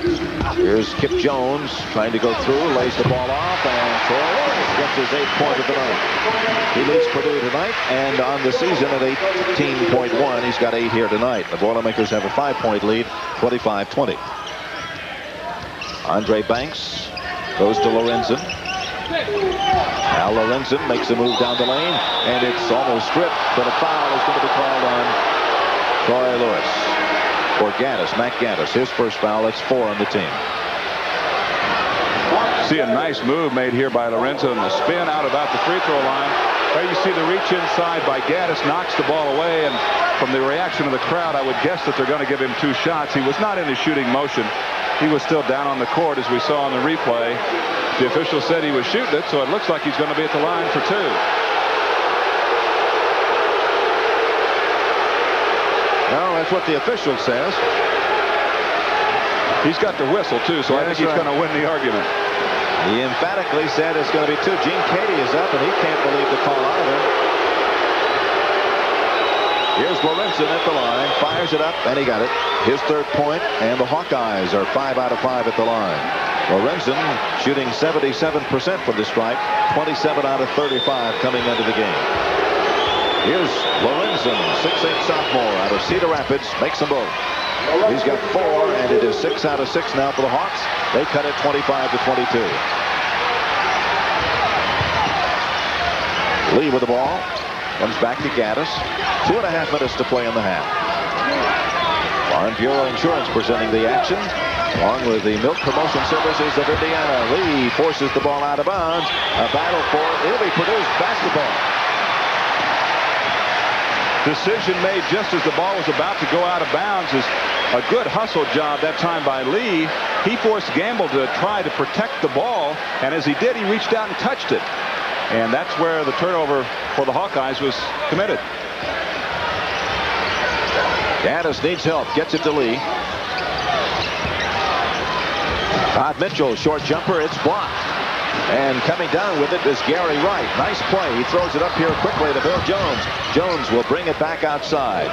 Speaker 1: Here's Kip Jones trying to go through, lays the ball off, and Troy Lewis gets his 8th point of the night. He leads Purdue tonight, and on the season at 18.1, he's got 8 here tonight. The Boilermakers have a 5-point lead, 25-20. Andre Banks goes to Lorenzen. Now Lorenzen makes a move down the lane, and it's almost stripped, but a foul is going to be called on Troy Lewis for Gaddis, Mack Gaddis. His first foul. That's 4 on the team.
Speaker 2: See a nice move made here by Lorenzen. The spin out about the free throw line. There you see the reach inside by Gaddis, knocks the ball away, and from the reaction of the crowd, I would guess that they're going to give him 2 shots. He was not in a shooting motion. He was still down on the court, as we saw on the replay. The official said he was shooting it, so it looks like he's going to be at the line for 2.
Speaker 1: No, that's what the official says.
Speaker 2: He's got the whistle, too, so I think he's going to win the argument.
Speaker 1: He emphatically said it's going to be 2. Gene Cady is up, and he can't believe the call either. Here's Lorenzen at the line, fires it up, and he got it. His 3rd point, and the Hawkeyes are 5 out of 5 at the line. Lorenzen shooting 77% from the stripe, 27 out of 35 coming into the game. Here's Lorenzen, 6'8" sophomore out of Cedar Rapids, makes them both. He's got 4, and it is 6 out of 6 now for the Hawks. They cut it 25-22. Lee with the ball. Comes back to Gaddis. 2.5 minutes to play in the half. Farm Bureau Insurance presenting the action, along with the Milk Promotion Services of Indiana. Lee forces the ball out of bounds. A battle for it'll be Purdue's basketball.
Speaker 2: Decision made just as the ball was about to go out of bounds is a good hustle job that time by Lee. He forced Gamble to try to protect the ball, and as he did, he reached out and touched it. And that's where the turnover for the Hawkeyes was committed.
Speaker 1: Gaddis needs help, gets it to Lee. Todd Mitchell, short jumper, it's blocked. And coming down with it is Gary Wright. Nice play. He throws it up here quickly to Bill Jones. Jones will bring it back outside.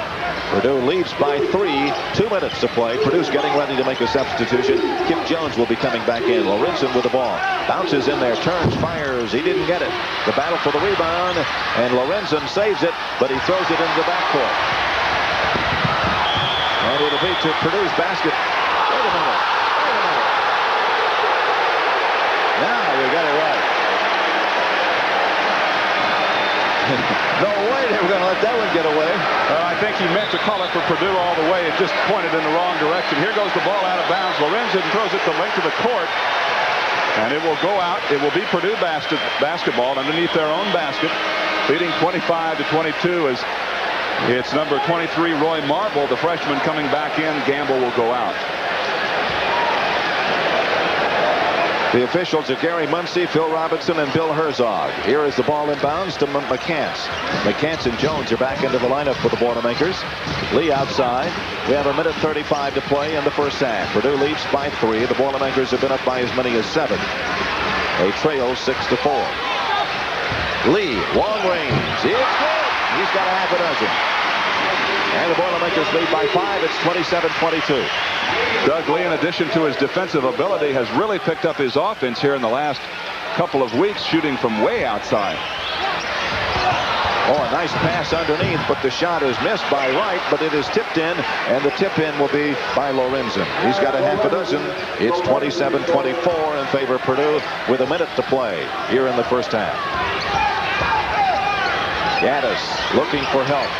Speaker 1: Purdue leads by 3. 2 minutes to play. Purdue's getting ready to make a substitution. Kip Jones will be coming back in. Lorenzen with the ball. Bounces in there, turns, fires. He didn't get it. The battle for the rebound. And Lorenzen saves it, but he throws it into the backcourt. And it'll be to Purdue's basket. Wait a minute. Now we got it right. No way they were going to let that one get away.
Speaker 2: I think he meant to call it for Purdue all the way. It just pointed in the wrong direction. Here goes the ball out of bounds. Lorenzen throws it the length of the court. And it will go out. It will be Purdue basketball underneath their own basket. Leading 25-22 as it's number 23, Roy Marble, the freshman, coming back in. Gamble will go out.
Speaker 1: The officials are Gary Muncie, Phil Robinson, and Bill Herzog. Here is the ball inbounds to McCants. McCants and Jones are back into the lineup for the Boilermakers. Lee outside. We have 1:35 to play in the first half. Purdue leads by 3. The Boilermakers have been up by as many as 7. They trail 6-4. Lee, long range. It's good. He's got a half a dozen. And the Boilermakers lead by 5. It's 27-22.
Speaker 2: Doug Lee, in addition to his defensive ability, has really picked up his offense here in the last couple of weeks, shooting from way outside.
Speaker 1: Oh, a nice pass underneath, but the shot is missed by Wright, but it is tipped in, and the tip in will be by Lorenzen. He's got a half a dozen. It's 27-24 in favor of Purdue with a minute to play here in the first half. Gaddis looking for help.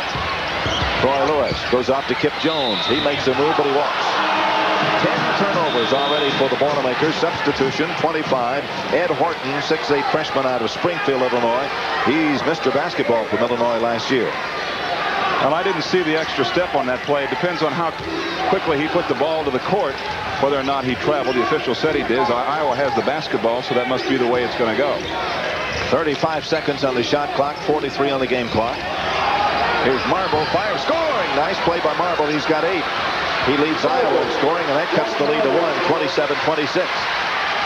Speaker 1: Troy Lewis goes off to Kip Jones. He makes a move, but he walks. 10 turnovers already for the Boilermakers. Substitution, 25. Ed Horton, 6'8" freshman out of Springfield, Illinois. He's Mr. Basketball from Illinois last year.
Speaker 2: Well, I didn't see the extra step on that play. It depends on how quickly he put the ball to the court, whether or not he traveled. The official said he did. Iowa has the basketball, so that must be the way it's going to go.
Speaker 1: 35 seconds on the shot clock, 43 on the game clock. Here's Marble, fire, scoring! Nice play by Marble. He's got 8. He leads Iowa in scoring, and that cuts the lead to 1, 27-26.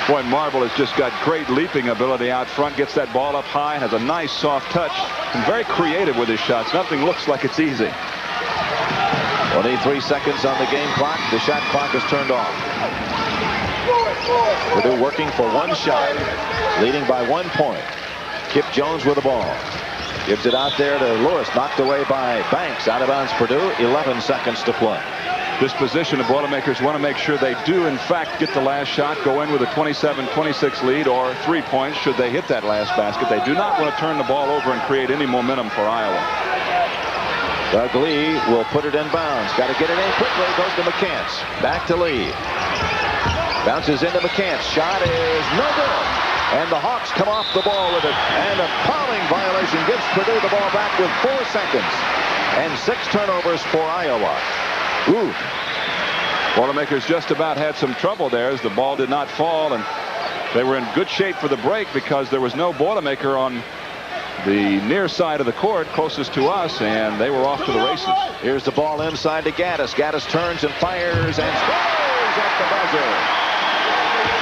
Speaker 2: Boy, Marble has just got great leaping ability out front. Gets that ball up high, has a nice soft touch, and very creative with his shots. Nothing looks like it's easy.
Speaker 1: 23 seconds on the game clock. The shot clock is turned off. Purdue working for 1 shot, leading by 1 point. Kip Jones with the ball. Gives it out there to Lewis, knocked away by Banks. Out of bounds Purdue, 11 seconds to play.
Speaker 2: This position, the Boilermakers want to make sure they do, in fact, get the last shot, go in with a 27-26 lead, or 3 points should they hit that last basket. They do not want to turn the ball over and create any momentum for Iowa.
Speaker 1: Doug Lee will put it in bounds. Got to get it in quickly. Goes to McCants. Back to Lee. Bounces into McCants. Shot is no good. And the Hawks come off the ball with it. And a fouling violation gives Purdue the ball back with 4 seconds. And 6 turnovers for Iowa. Ooh.
Speaker 2: Boilermakers just about had some trouble there as the ball did not fall. And they were in good shape for the break because there was no Boilermaker on the near side of the court closest to us, and they were off to the races.
Speaker 1: Here's the ball inside to Gaddis. Gaddis turns and fires and scores at the buzzer.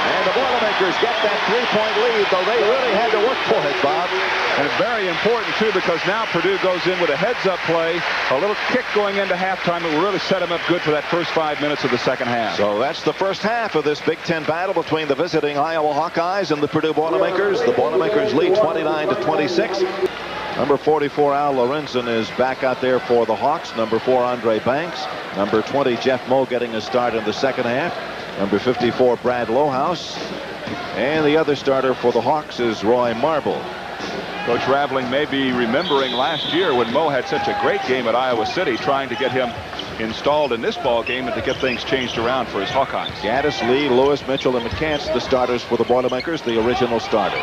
Speaker 1: And the Boilermakers get that 3-point lead, though they really had to work for it, Bob.
Speaker 2: And it's very important, too, because now Purdue goes in with a heads-up play, a little kick going into halftime. It will really set them up good for that first 5 minutes of the second half.
Speaker 1: So that's the first half of this Big Ten battle between the visiting Iowa Hawkeyes and the Purdue Boilermakers. The Boilermakers lead 29-26. Number 44, Al Lorenzen, is back out there for the Hawks. Number 4, Andre Banks. Number 20, Jeff Moe, getting a start in the second half. Number 54, Brad Lohaus. And the other starter for the Hawks is Roy Marble.
Speaker 2: Coach Raveling may be remembering last year when Moe had such a great game at Iowa City, trying to get him installed in this ball game and to get things changed around for his Hawkeyes.
Speaker 1: Gaddis, Lee, Lewis, Mitchell, and McCants, the starters for the Boilermakers, the original starters.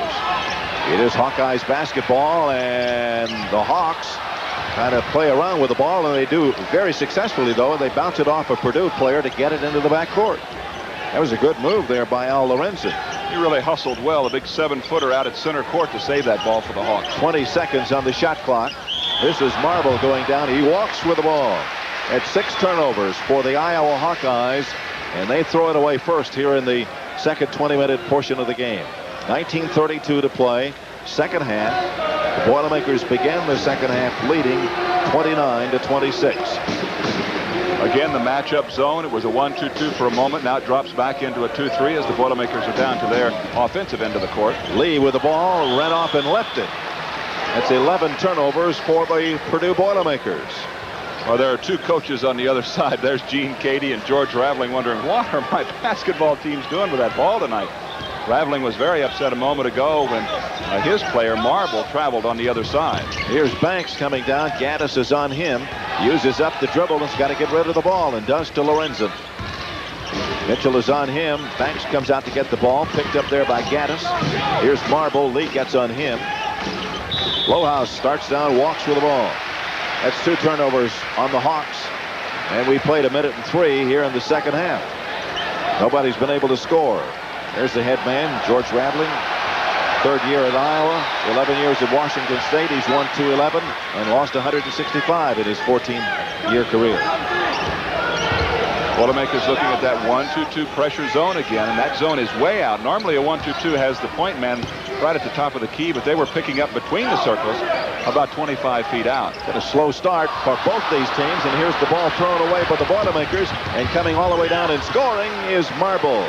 Speaker 1: It is Hawkeyes basketball, and the Hawks kind of play around with the ball, and they do very successfully, though. They bounce it off a Purdue player to get it into the backcourt. That was a good move there by Al Lorenzen.
Speaker 2: He really hustled well, a big 7-footer out at center court to save that ball for the Hawks.
Speaker 1: 20 seconds on the shot clock. This is Marble going down. He walks with the ball. At 6 turnovers for the Iowa Hawkeyes, and they throw it away first here in the second 20-minute portion of the game. 19:32 to play, second half. The Boilermakers began the second half leading 29-26.
Speaker 2: Again, the matchup zone. It was a 1-2-2 for a moment. Now it drops back into a 2-3 as the Boilermakers are down to their offensive end of the court.
Speaker 1: Lee with the ball, ran off and left it. That's 11 turnovers for the Purdue Boilermakers.
Speaker 2: Well, there are two coaches on the other side. There's Gene Cady and George Raveling wondering, what are my basketball teams doing with that ball tonight? Raveling was very upset a moment ago when his player, Marble, traveled on the other side.
Speaker 1: Here's Banks coming down. Gaddis is on him. Uses up the dribble and's got to get rid of the ball, and does to Lorenzen. Mitchell is on him. Banks comes out to get the ball. Picked up there by Gaddis. Here's Marble. Lee gets on him. Lohaus starts down, walks with the ball. That's 2 turnovers on the Hawks. And we played 1:03 here in the second half. Nobody's been able to score. There's the head man, George Raveling. 3rd year at Iowa, 11 years at Washington State. He's won 211 and lost 165 in his 14-year career.
Speaker 2: Boilermakers looking at that 1-2-2 pressure zone again, and that zone is way out. Normally a 1-2-2 has the point man right at the top of the key, but they were picking up between the circles about 25 feet out.
Speaker 1: Got a slow start for both these teams, and here's the ball thrown away by the Boilermakers, and coming all the way down and scoring is Marble.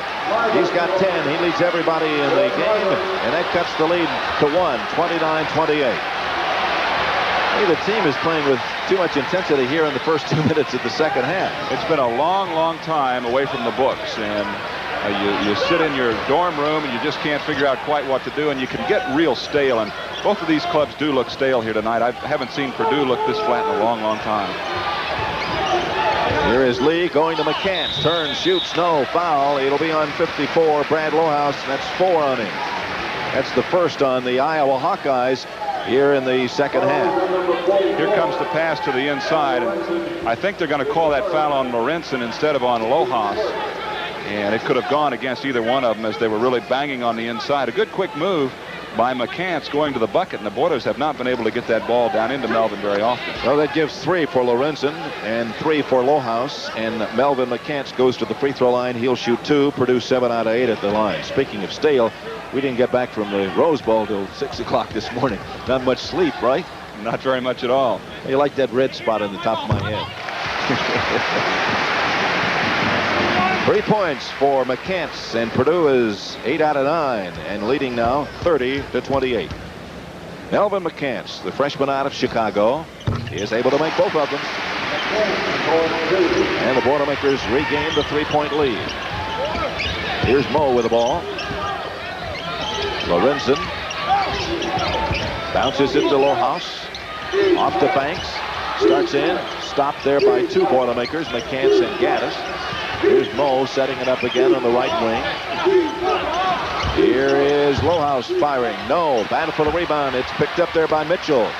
Speaker 1: He's got 10. He leads everybody in the game, and that cuts the lead to 1, 29-28. The team is playing with too much intensity here in the first 2 minutes of the second half.
Speaker 2: It's been a long, long time away from the books, and you sit in your dorm room and you just can't figure out quite what to do, and you can get real stale, and both of these clubs do look stale here tonight. I haven't seen Purdue look this flat in a long, long time.
Speaker 1: Here is Lee going to McCants. Turns, shoots, no, foul. It'll be on 54, Brad Lohaus, and that's 4 on him. That's the first on the Iowa Hawkeyes here in the second half.
Speaker 2: Here comes the pass to the inside, and I think they're going to call that foul on Lorenzen instead of on Lohaus, and it could have gone against either one of them as they were really banging on the inside. A good quick move by McCants going to the bucket, and the Boilers have not been able to get that ball down into Melvin very often.
Speaker 1: Well, that gives 3 for Lorenzen and 3 for Lohaus, and Melvin McCants goes to the free throw line. He'll shoot 2. Purdue 7 out of 8 at the line. Speaking of stale, we didn't get back from the Rose Bowl till 6 o'clock this morning. Not much sleep, right?
Speaker 2: Not very much at all.
Speaker 1: You like that red spot on the top of my head. 3 points for McCants, and Purdue is 8 out of 9 and leading now 30-28. Melvin McCants, the freshman out of Chicago, is able to make both of them. And the Boilermakers regain the 3-point lead. Here's Moe with the ball. Lorenzen bounces it to Lohaus. Off to Banks. Starts in. Stopped there by 2 Boilermakers, McCants and Gaddis. Here's Moe setting it up again on the right wing. Here is Lohaus firing. No. Battle for the rebound. It's picked up there by Mitchell.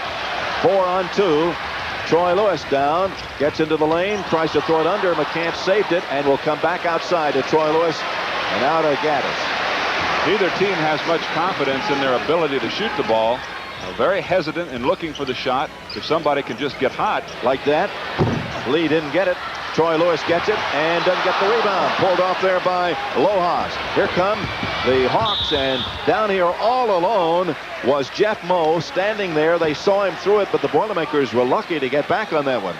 Speaker 1: 4 on 2. Troy Lewis down. Gets into the lane. Tries to throw it under. McCants saved it and will come back outside to Troy Lewis and out of Gaddis.
Speaker 2: Neither team has much confidence in their ability to shoot the ball. Very hesitant in looking for the shot. If somebody can just get hot
Speaker 1: like that. Lee didn't get it. Troy Lewis gets it and doesn't get the rebound. Pulled off there by Lohaus. Here come the Hawks, and down here all alone was Jeff Moe standing there. They saw him through it, but the Boilermakers were lucky to get back on that one.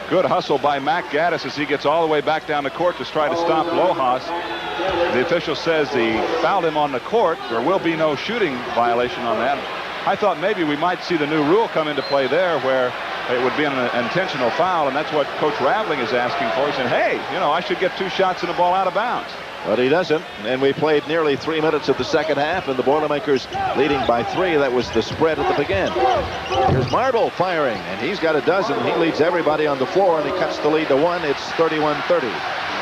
Speaker 2: Good hustle by Mack Gaddis as he gets all the way back down the court to try to stop Lohaus. The official says he fouled him on the court. There will be no shooting violation on that. I thought maybe we might see the new rule come into play there, where it would be an intentional foul, and that's what Coach Raveling is asking for. He's saying, hey, you know, I should get 2 shots and the ball out of bounds.
Speaker 1: But he doesn't, and we played nearly 3 minutes of the second half, and the Boilermakers leading by 3. That was the spread at the beginning. Here's Marble firing, and he's got a dozen. He leads everybody on the floor, and he cuts the lead to 1. It's 31-30.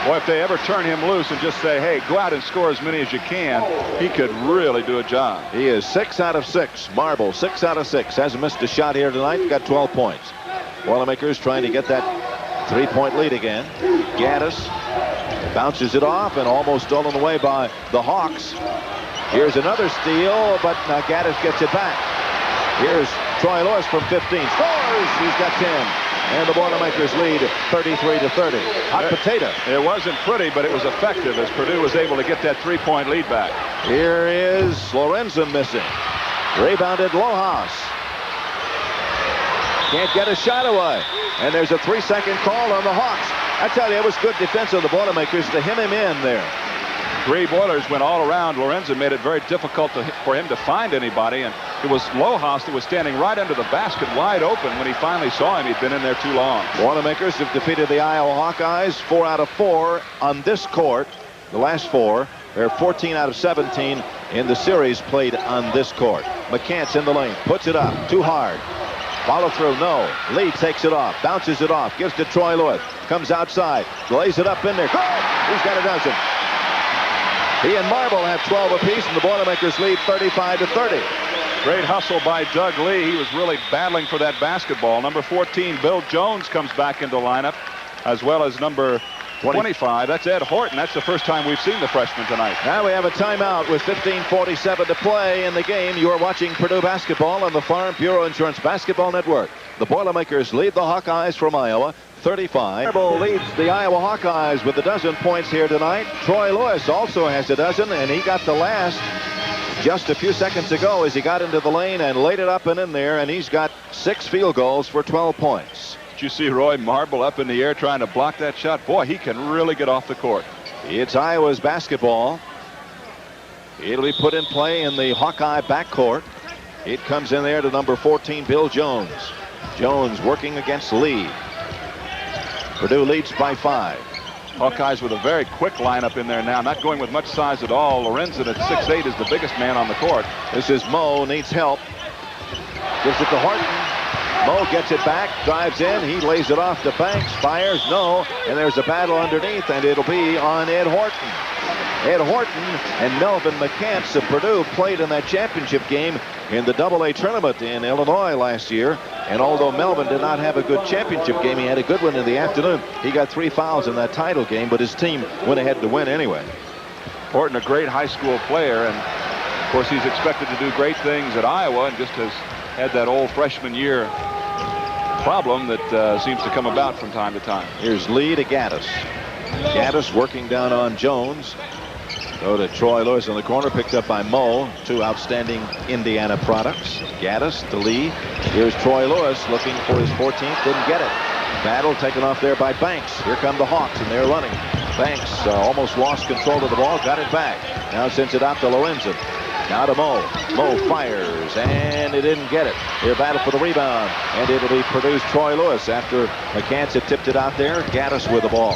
Speaker 2: Boy, if they ever turn him loose and just say, hey, go out and score as many as you can, he could really do a job.
Speaker 1: He is 6 out of 6. Marble, 6 out of 6. Hasn't missed a shot here tonight. Got 12 points. Boilermakers trying to get that 3-point lead again. Gaddis bounces it off and almost stolen away by the Hawks. Here's another steal, but now Gaddis gets it back. Here's Troy Lewis from 15. Scores! He's got 10. And the Boilermakers lead 33-30. Hot potato.
Speaker 2: It wasn't pretty, but it was effective as Purdue was able to get that 3-point lead back.
Speaker 1: Here is Lorenzen missing. Rebounded Lojas. Can't get a shot away. And there's a 3-second call on the Hawks. I tell you, it was good defense of the Boilermakers to hem him in there.
Speaker 2: 3 Boilers went all around. Lorenzen made it very difficult for him to find anybody, and it was Lojas that was standing right under the basket wide open when he finally saw him. He'd been in there too long.
Speaker 1: Boilermakers have defeated the Iowa Hawkeyes 4 out of 4 on this court. The last 4. They're 14 out of 17 in the series played on this court. McCants in the lane, puts it up, too hard. Follow through, no. Lee takes it off, bounces it off, gives to Troy Lewis. Comes outside, lays it up in there. Good! He's got a dozen. He and Marble have 12 apiece, and the Boilermakers lead 35-30.
Speaker 2: Great hustle by Doug Lee. He was really battling for that basketball. Number 14, Bill Jones, comes back into the lineup, as well as number 25. That's Ed Horton. That's the first time we've seen the freshman tonight.
Speaker 1: Now we have a timeout with 15:47 to play in the game. You are watching Purdue basketball on the Farm Bureau Insurance Basketball Network. The Boilermakers lead the Hawkeyes from Iowa 35. Marble leads the Iowa Hawkeyes with a dozen points here tonight. Troy Lewis also has a dozen, and he got the last just a few seconds ago as he got into the lane and laid it up and in there, and he's got 6 field goals for 12 points.
Speaker 2: Did you see Roy Marble up in the air trying to block that shot? Boy, he can really get off the court.
Speaker 1: It's Iowa's basketball. It'll be put in play in the Hawkeye backcourt. It comes in there to number 14, Bill Jones. Jones working against Lee. Purdue leads by 5.
Speaker 2: Hawkeyes with a very quick lineup in there now, not going with much size at all. Lorenzen at 6'8" is the biggest man on the court.
Speaker 1: This is Moe, needs help. Gives it to Horton. Moe gets it back, drives in, he lays it off to Banks, fires, no, and there's a battle underneath, and it'll be on Ed Horton. Ed Horton and Melvin McCants of Purdue played in that championship game in the AA tournament in Illinois last year. And although Melvin did not have a good championship game, he had a good one in the afternoon. He got 3 fouls in that title game, but his team went ahead to win anyway.
Speaker 2: Horton, a great high school player, and of course he's expected to do great things at Iowa, and just has had that old freshman year problem that seems to come about from time to time.
Speaker 1: Here's Lee to Gaddis. Gaddis working down on Jones. Go to Troy Lewis in the corner, picked up by Moe. 2 outstanding Indiana products. Gaddis to Lee. Here's Troy Lewis looking for his 14th. Didn't get it. Battle taken off there by Banks. Here come the Hawks, and they're running. Banks almost lost control of the ball, got it back. Now sends it out to Lorenzen. Now to Moe. Moe fires, and it didn't get it. Here battle for the rebound, and it'll be Purdue's Troy Lewis after McCants had tipped it out there. Gaddis with the ball.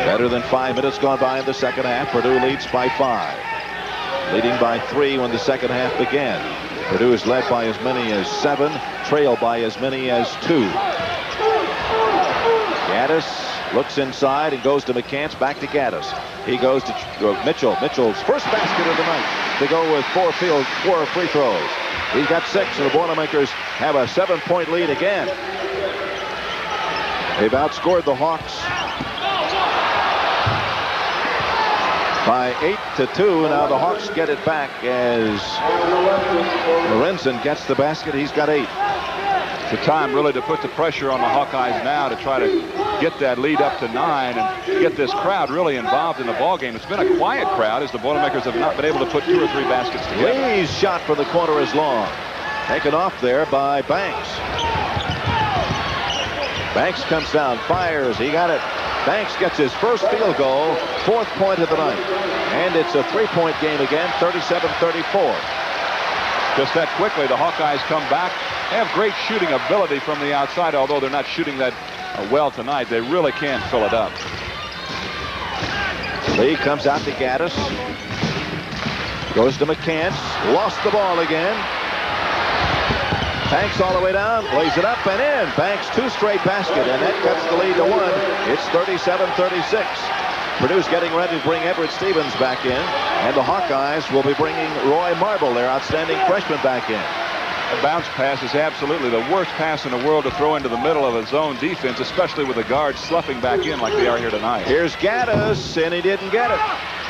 Speaker 1: Better than 5 minutes gone by in the second half. Purdue leads by 5. Leading by 3 when the second half began. Purdue is led by as many as 7, trailed by as many as 2. Gaddis looks inside and goes to McCants, back to Gaddis. He goes to Mitchell. Mitchell's first basket of the night to go with 4 free throws. He's got 6, and the Boilermakers have a 7-point lead again. They've outscored the Hawks by 8-2. Now the Hawks get it back as Lorenzen gets the basket. He's got 8.
Speaker 2: It's the time really to put the pressure on the Hawkeyes now to try to get that lead up to 9 and get this crowd really involved in the ball game. It's been a quiet crowd as the Boilermakers have not been able to put 2 or 3 baskets together.
Speaker 1: Lee's shot from the corner is long. Taken off there by Banks. Banks comes down, fires, he got it. Banks gets his first field goal, 4th point of the night. And it's a three-point game again, 37-34.
Speaker 2: Just that quickly, the Hawkeyes come back. They have great shooting ability from the outside, although they're not shooting that well tonight. They really can fill it up.
Speaker 1: Lee comes out to Gaddis. Goes to McCants. Lost the ball again. Banks all the way down. Lays it up and in. Banks two straight basket, and that cuts the lead to one. It's 37-36. Purdue's getting ready to bring Everett Stevens back in, and the Hawkeyes will be bringing Roy Marble, their outstanding freshman, back in.
Speaker 2: A bounce pass is absolutely the worst pass in the world to throw into the middle of a zone defense, especially with the guards sloughing back in like they are here tonight.
Speaker 1: Here's Gaddis, and he didn't get it.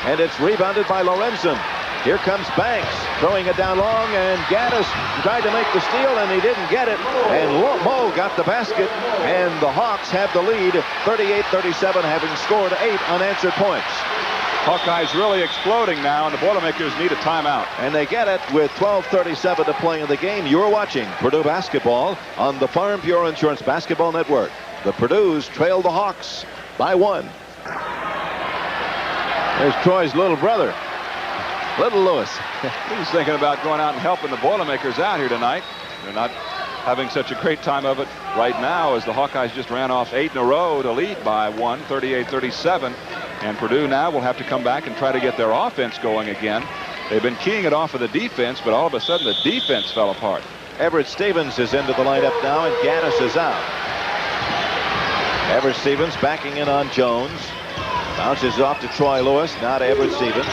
Speaker 1: And it's rebounded by Lorenzen. Here comes Banks, throwing it down long, and Gaddis tried to make the steal, and he didn't get it. And Mo got the basket, and the Hawks have the lead, 38-37, having scored 8 unanswered points.
Speaker 2: Hawkeyes really exploding now, and the Boilermakers need a timeout.
Speaker 1: And they get it with 12:37 to play in the game. You're watching Purdue basketball on the Farm Bureau Insurance Basketball Network. The Purdue's trail the Hawks by 1. There's Troy's little brother, Little Lewis.
Speaker 2: He's thinking about going out and helping the Boilermakers out here tonight. They're not having such a great time of it right now, as the Hawkeyes just ran off 8 in a row to lead by 1, 38-37. And Purdue now will have to come back and try to get their offense going again. They've been keying it off of the defense, but all of a sudden the defense fell apart.
Speaker 1: Everett Stevens is into the lineup now, and Gaddis is out. Everett Stevens backing in on Jones. Bounces off to Troy Lewis, now to Everett Stevens.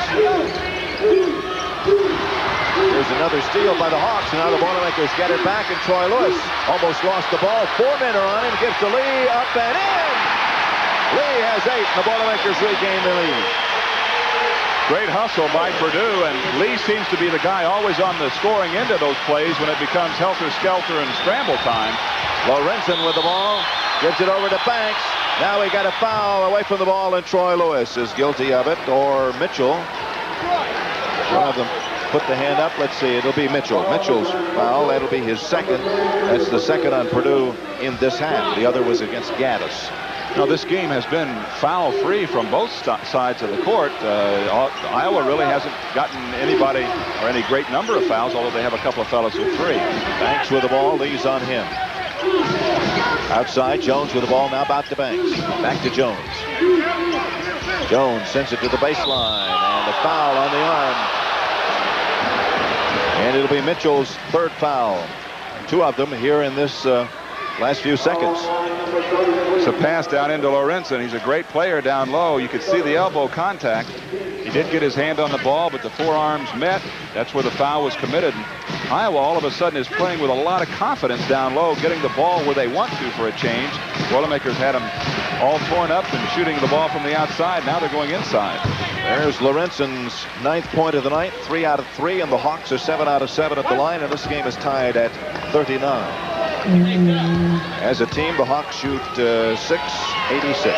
Speaker 1: Here's another steal by the Hawks. Now the Boilermakers get it back, and Troy Lewis almost lost the ball. 4 men are on him. Gives to Lee, up and in. Lee has 8, and the Boilermakers regain the lead.
Speaker 2: Great hustle by Purdue, and Lee seems to be the guy always on the scoring end of those plays when it becomes helter-skelter and scramble time.
Speaker 1: Lorenzen with the ball, gives it over to Banks. Now we got a foul away from the ball, and Troy Lewis is guilty of it, or Mitchell. One of them put the hand up. Let's see, it'll be Mitchell. Mitchell's foul, that'll be his second. That's the second on Purdue in this half. The other was against Gaddis.
Speaker 2: Now, this game has been foul-free from both sides of the court. Iowa really hasn't gotten anybody or any great number of fouls, although they have a couple of fellas with 3.
Speaker 1: Banks with the ball, Lee's on him. Outside, Jones with the ball, now back to Banks. Back to Jones. Jones sends it to the baseline, and a foul on the arm. And it'll be Mitchell's 3rd foul. 2 of them here in this last few seconds.
Speaker 2: It's a pass down into Lorenzen. He's a great player down low. You could see the elbow contact. He did get his hand on the ball, but the forearms met. That's where the foul was committed. And Iowa all of a sudden is playing with a lot of confidence down low, getting the ball where they want to for a change. Boilermakers had them all torn up and shooting the ball from the outside. Now they're going inside.
Speaker 1: There's Lorenzen's 9th point of the night, 3 out of 3, and the Hawks are 7 out of 7 at the line, and this game is tied at 39. As a team, the Hawks shoot .686.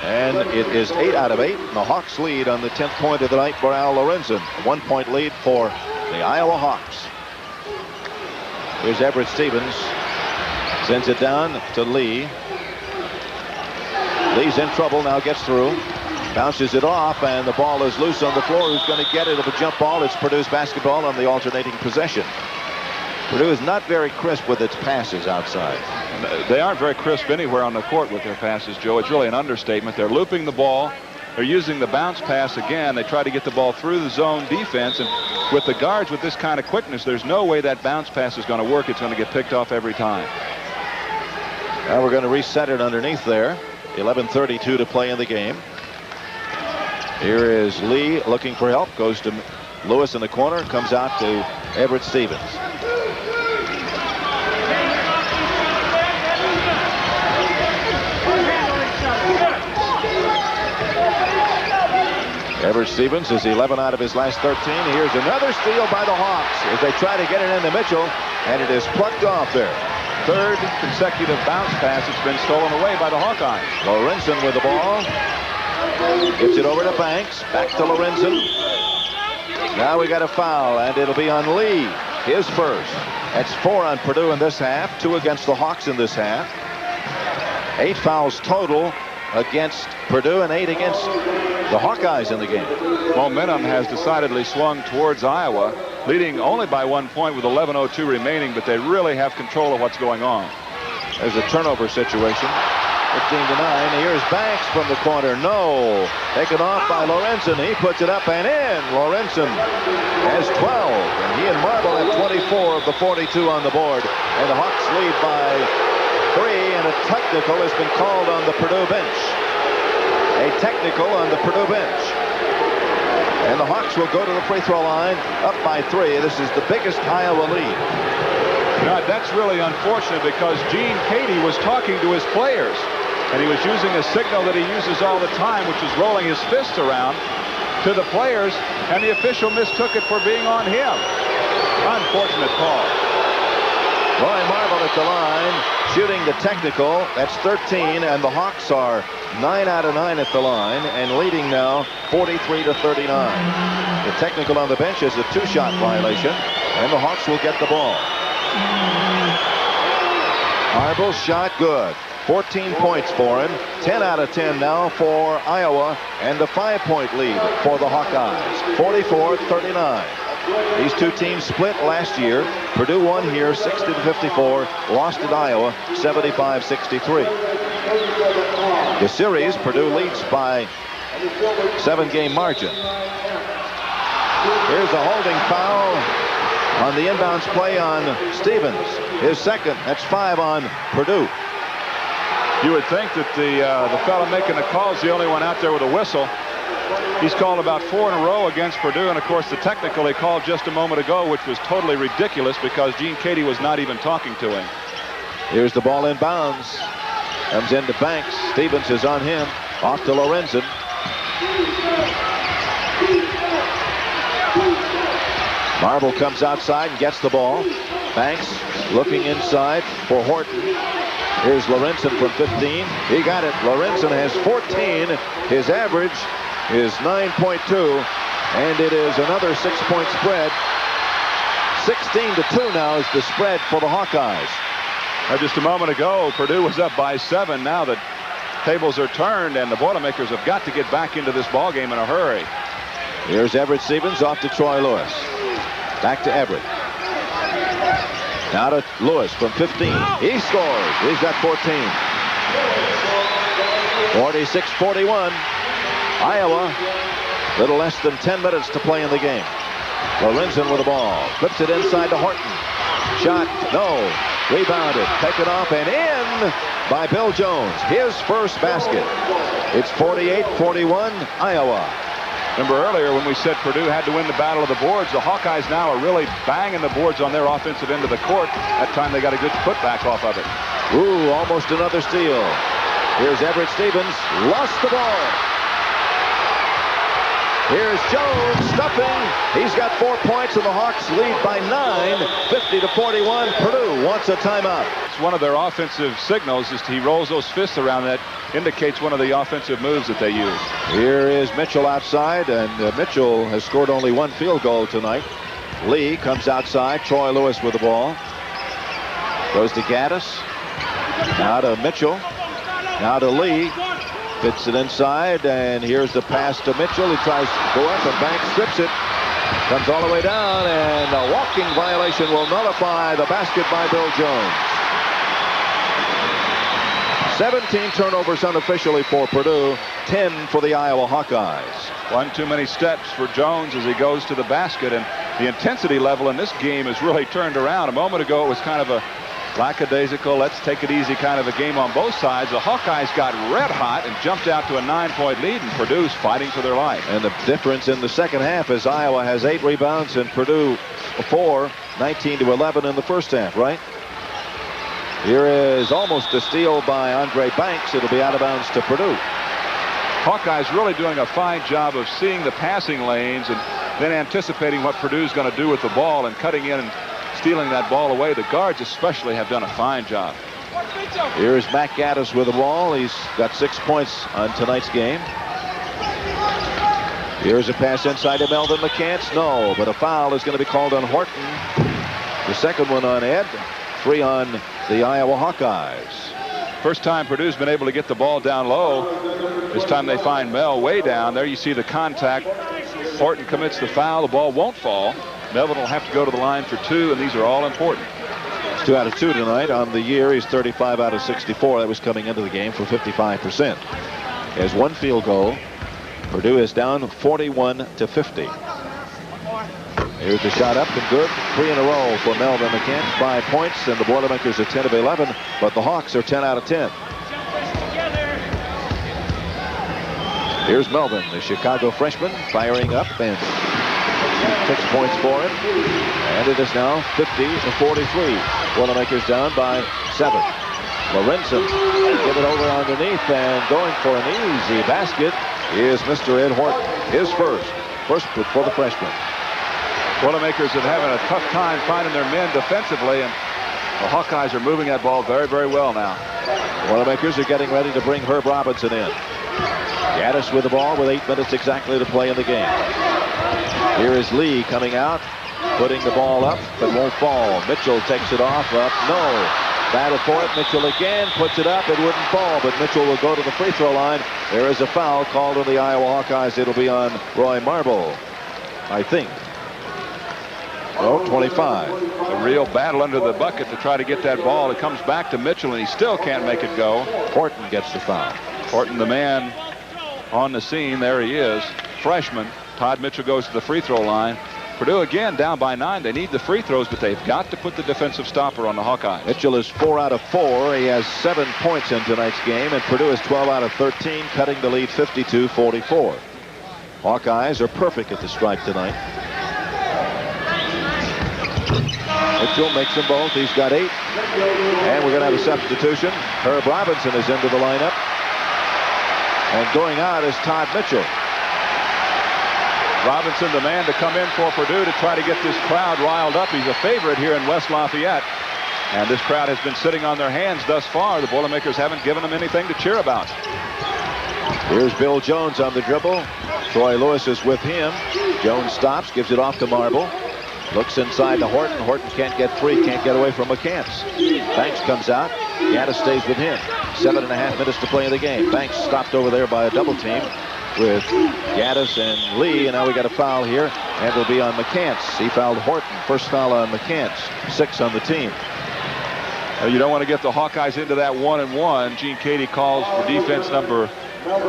Speaker 1: And it is 8 out of 8, and the Hawks lead on the 10th point of the night for Al Lorenzen. A 1-point lead for the Iowa Hawks. Here's Everett Stevens. Sends it down to Lee. Lee's in trouble, now gets through. Bounces it off, and the ball is loose on the floor. Who's going to get it? Of a jump ball. It's Purdue's basketball on the alternating possession. Purdue is not very crisp with its passes outside.
Speaker 2: And they aren't very crisp anywhere on the court with their passes, Joe. It's really an understatement. They're looping the ball. They're using the bounce pass again. They try to get the ball through the zone defense. And with the guards with this kind of quickness, there's no way that bounce pass is going to work. It's going to get picked off every time.
Speaker 1: Now we're going to reset it underneath there. 11:32 to play in the game. Here is Lee looking for help. Goes to Lewis in the corner. Comes out to Everett Stevens. Everett Stevens is 11 out of his last 13. Here's another steal by the Hawks as they try to get it into Mitchell, and it is plucked off there.
Speaker 2: 3rd consecutive bounce pass. It's been stolen away by the Hawkeyes.
Speaker 1: Lorenzen with the ball. Gives it over to Banks. Back to Lorenzen. Now we got a foul, and it'll be on Lee. His first. That's 4 on Purdue in this half. 2 against the Hawks in this half. 8 fouls total. against Purdue and 8 against the Hawkeyes in the game.
Speaker 2: Momentum has decidedly swung towards Iowa, leading only by 1 point with 11:02 remaining, but they really have control of what's going on.
Speaker 1: There's a turnover situation. 15-9. Here's Banks from the corner. No. Taken off by Lorenzen. He puts it up and in. Lorenzen has 12. And he and Marble have 24 of the 42 on the board. And the Hawks lead by 3. And a technical has been called on the Purdue bench. A technical on the Purdue bench. And the Hawks will go to the free throw line up by 3. This is the biggest Iowa lead.
Speaker 2: Now, that's really unfortunate because Gene Cady was talking to his players. And he was using a signal that he uses all the time, which is rolling his fist around to the players. And the official mistook it for being on him. Unfortunate call.
Speaker 1: Roy Marble at the line, shooting the technical. That's 13, and the Hawks are 9 out of 9 at the line and leading now 43-39. The technical on the bench is a 2-shot violation, and the Hawks will get the ball. Marble's shot good. 14 points for him. 10 out of 10 now for Iowa, and a 5-point lead for the Hawkeyes. 44-39. These two teams split last year. Purdue won here 60-54, lost at Iowa 75-63. The series, Purdue leads by 7-game margin. Here's a holding foul on the inbounds play on Stevens. His second. That's 5 on Purdue.
Speaker 2: You would think that the fellow making the call is the only one out there with a whistle. He's called about 4 in a row against Purdue, and of course the technical he called just a moment ago, which was totally ridiculous because Gene Cady was not even talking to him.
Speaker 1: Here's the ball in bounds. Comes into Banks. Stevens is on him. Off to Lorenzen. Marble comes outside and gets the ball. Banks looking inside for Horton. Here's Lorenzen from 15. He got it. Lorenzen has 14. His average is 9.2. And it is another 6-point spread. 16-2 now is the spread for the Hawkeyes.
Speaker 2: Now, just a moment ago, Purdue was up by 7. Now the tables are turned, and the Boilermakers have got to get back into this ballgame in a hurry.
Speaker 1: Here's Everett Stevens off to Troy Lewis. Back to Everett. Now to Lewis from 15. He scores. He's got 14. 46-41. Iowa. Little less than 10 minutes to play in the game. Lorenzen with the ball. Flips it inside to Horton. Shot. No. Rebounded. Taken off and in by Bill Jones. His first basket. It's 48-41 Iowa.
Speaker 2: Remember earlier when we said Purdue had to win the battle of the boards, the Hawkeyes now are really banging the boards on their offensive end of the court. That time they got a good putback off of it.
Speaker 1: Ooh, almost another steal. Here's Everett Stevens. Lost the ball. Here's Jones stuffing. He's got 4 points, and the Hawks lead by 9, 50-41. Purdue wants a timeout.
Speaker 2: It's one of their offensive signals. Is he rolls those fists around. That indicates one of the offensive moves that they use.
Speaker 1: Here is Mitchell outside, and Mitchell has scored only 1 field goal tonight. Lee comes outside. Troy Lewis with the ball. Goes to Gaddis. Now to Mitchell. Now to Lee. Fits it inside, and here's the pass to Mitchell. He tries to go up, and Banks strips it. Comes all the way down, and a walking violation will nullify the basket by Bill Jones. 17 turnovers unofficially for Purdue, 10 for the Iowa Hawkeyes.
Speaker 2: One too many steps for Jones as he goes to the basket, and the intensity level in this game has really turned around. A moment ago, it was kind of a lackadaisical, let's take it easy kind of a game on both sides. The Hawkeyes got red hot and jumped out to a 9-point lead, and Purdue's fighting for their life.
Speaker 1: And the difference in the second half is Iowa has 8 rebounds and Purdue 4, 19-11 in the first half, right? Here is almost a steal by Andre Banks. It'll be out of bounds to Purdue.
Speaker 2: Hawkeyes really doing a fine job of seeing the passing lanes and then anticipating what Purdue's going to do with the ball and cutting in and stealing that ball away. The guards especially have done a fine job.
Speaker 1: Here's Mack Gaddis with the ball. He's got 6 points on tonight's game. Here's a pass inside to Melvin McCants. No, but a foul is going to be called on Horton. The second one on Ed. 3 on the Iowa Hawkeyes.
Speaker 2: First time Purdue's been able to get the ball down low. This time they find Mel way down. There you see the contact. Horton commits the foul. The ball won't fall. Melvin will have to go to the line for 2, and these are all important.
Speaker 1: 2 out of 2 tonight on the year. He's 35 out of 64. That was coming into the game for 55%. He has 1 field goal. Purdue is down 41-50. Here's the shot up and good. 3 in a row for Melvin McCants. 5 points, and the Boilermakers are 10 of 11, but the Hawks are 10 out of 10. Here's Melvin, the Chicago freshman, firing up, and 6 points for him. And it is now 50-43. Boilermakers down by 7. Lorenzen give it over underneath, and going for an easy basket is Mr. Ed Horton. His first for the freshman.
Speaker 2: Boilermakers are having a tough time finding their men defensively, and the Hawkeyes are moving that ball very, very well now.
Speaker 1: Boilermakers are getting ready to bring Herb Robinson in. Gaddis with the ball with 8 minutes exactly to play in the game. Here is Lee coming out, putting the ball up, but won't fall. Mitchell takes it off, up, no. Battle for it, Mitchell again, puts it up, it wouldn't fall, but Mitchell will go to the free throw line. There is a foul called on the Iowa Hawkeyes. It'll be on Roy Marble, I think. Oh, 25.
Speaker 2: A real battle under the bucket to try to get that ball. It comes back to Mitchell, and he still can't make it go.
Speaker 1: Horton gets the foul.
Speaker 2: Horton, the man on the scene. There he is, freshman. Todd Mitchell goes to the free throw line. Purdue again down by 9. They need the free throws, but they've got to put the defensive stopper on the Hawkeyes.
Speaker 1: Mitchell is 4 out of 4. He has 7 points in tonight's game, and Purdue is 12 out of 13, cutting the lead 52-44. Hawkeyes are perfect at the stripe tonight. Mitchell makes them both. He's got 8. And we're going to have a substitution. Herb Robinson is into the lineup. And going out is Todd Mitchell.
Speaker 2: Robinson, the man to come in for Purdue to try to get this crowd riled up. He's a favorite here in West Lafayette. And this crowd has been sitting on their hands thus far. The Boilermakers haven't given them anything to cheer about.
Speaker 1: Here's Bill Jones on the dribble. Troy Lewis is with him. Jones stops, gives it off to Marble. Looks inside to Horton. Horton can't get free, can't get away from McCants. Banks comes out. Gaddis stays with him. 7.5 minutes to play in the game. Banks stopped over there by a double team with Gaddis and Lee, and now we got a foul here, and it'll be on McCants. He fouled Horton. First foul on McCants. 6 on the team.
Speaker 2: Well, you don't want to get the Hawkeyes into that 1-and-1. Gene Cady calls for defense number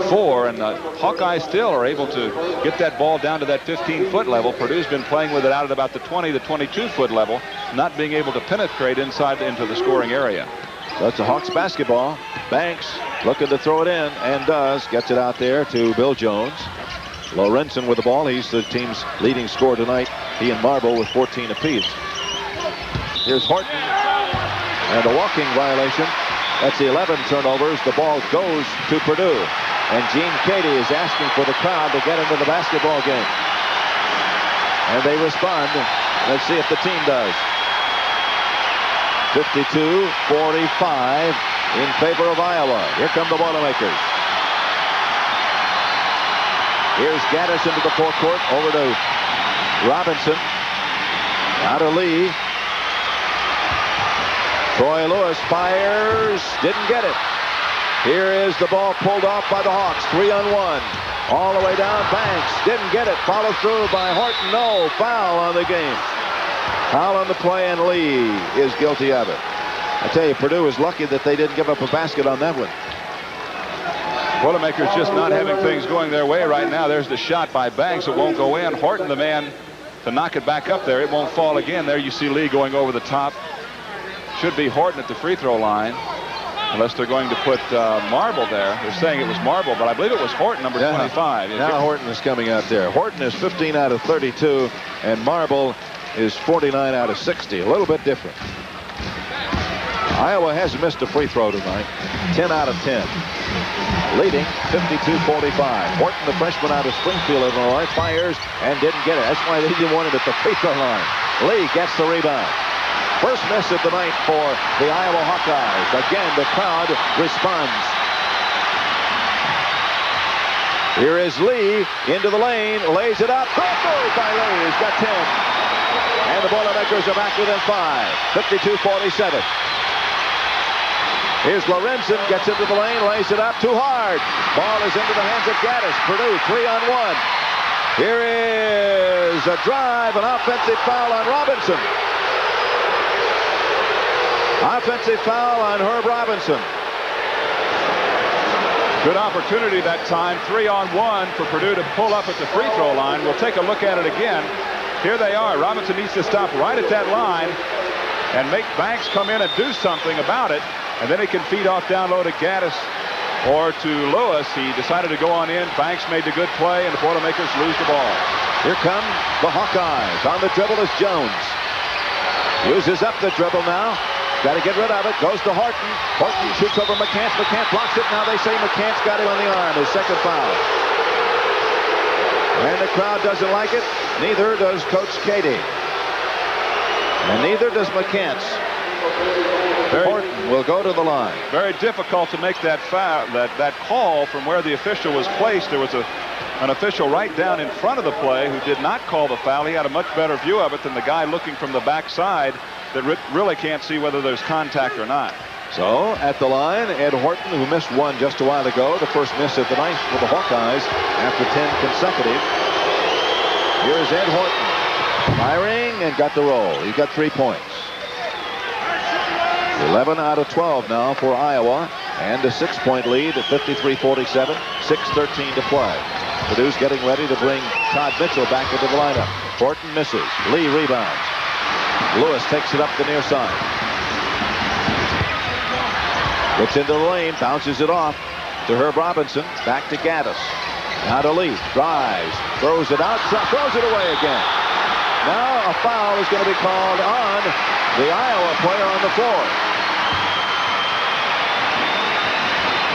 Speaker 2: 4, and the Hawkeyes still are able to get that ball down to that 15-foot level. Purdue's been playing with it out at about the 20 to 22-foot level, not being able to penetrate inside into the scoring area.
Speaker 1: That's a Hawks basketball. Banks looking to throw it in, and does. Gets it out there to Bill Jones. Lorenzen with the ball. He's the team's leading scorer tonight. He and Marble with 14 apiece. Here's Horton, and a walking violation. That's the 11 turnovers. The ball goes to Purdue. And Gene Cady is asking for the crowd to get into the basketball game. And they respond. Let's see if the team does. 52-45 in favor of Iowa. Here come the Boilermakers. Here's Gaddis into the forecourt. Over to Robinson. Out to Lee. Troy Lewis fires, didn't get it. Here is the ball pulled off by the Hawks, 3-on-1. All the way down, Banks, didn't get it. Followed through by Horton, no, foul on the game. Foul on the play, and Lee is guilty of it. I tell you, Purdue is lucky that they didn't give up a basket on that one.
Speaker 2: Boilermakers just not having things going their way right now. There's the shot by Banks, it won't go in. Horton, the man to knock it back up there, it won't fall again. There you see Lee going over the top. Should be Horton at the free throw line, unless they're going to put Marble there. They're saying it was Marble, but I believe it was Horton, number 25.
Speaker 1: Now Horton is coming out there. Horton is 15 out of 32, and Marble is 49 out of 60. A little bit different. Iowa hasn't missed a free throw tonight. 10 out of 10. Leading 52-45. Horton, the freshman out of Springfield, Illinois, fires and didn't get it. That's why they didn't want it at the free throw line. Lee gets the rebound. First miss of the night for the Iowa Hawkeyes. Again, the crowd responds. Here is Lee into the lane, lays it up. Great move by Lee. He's got 10. And the Boilermakers are back within 5. 52-47. Here's Lorenzen, gets into the lane, lays it up too hard. Ball is into the hands of Gaddis. Purdue 3-on-1. Here is a drive, an offensive foul on Robinson. Offensive foul on Herb Robinson.
Speaker 2: Good opportunity that time. 3-on-1 for Purdue to pull up at the free throw line. We'll take a look at it again. Here they are. Robinson needs to stop right at that line and make Banks come in and do something about it. And then he can feed off down low to Gaddis or to Lewis. He decided to go on in. Banks made the good play, and the Boilermakers lose the ball.
Speaker 1: Here come the Hawkeyes. On the dribble is Jones. Uses up the dribble now. Got to get rid of it. Goes to Horton. Horton shoots over McCants. McCants blocks it. Now they say McCants got him on the arm. His second foul. And the crowd doesn't like it. Neither does Coach Cady. And neither does McCants. Horton will go to the line.
Speaker 2: Very difficult to make that foul, that call from where the official was placed. There was an official right down in front of the play who did not call the foul. He had a much better view of it than the guy looking from the backside that really can't see whether there's contact or not.
Speaker 1: So at the line, Ed Horton, who missed one just a while ago, the first miss of the night for the Hawkeyes after 10 consecutive. Here's Ed Horton firing and got the roll. He got 3 points. 11 out of 12 now for Iowa, and a 6-point lead at 53-47, 6:13 to play. Purdue's getting ready to bring Todd Mitchell back into the lineup. Horton misses. Lee rebounds. Lewis takes it up the near side. Gets into the lane, bounces it off to Herb Robinson. Back to Gaddis. Now to Lee. Drives. Throws it out. Throws it away again. Now a foul is going to be called on the Iowa player on the floor.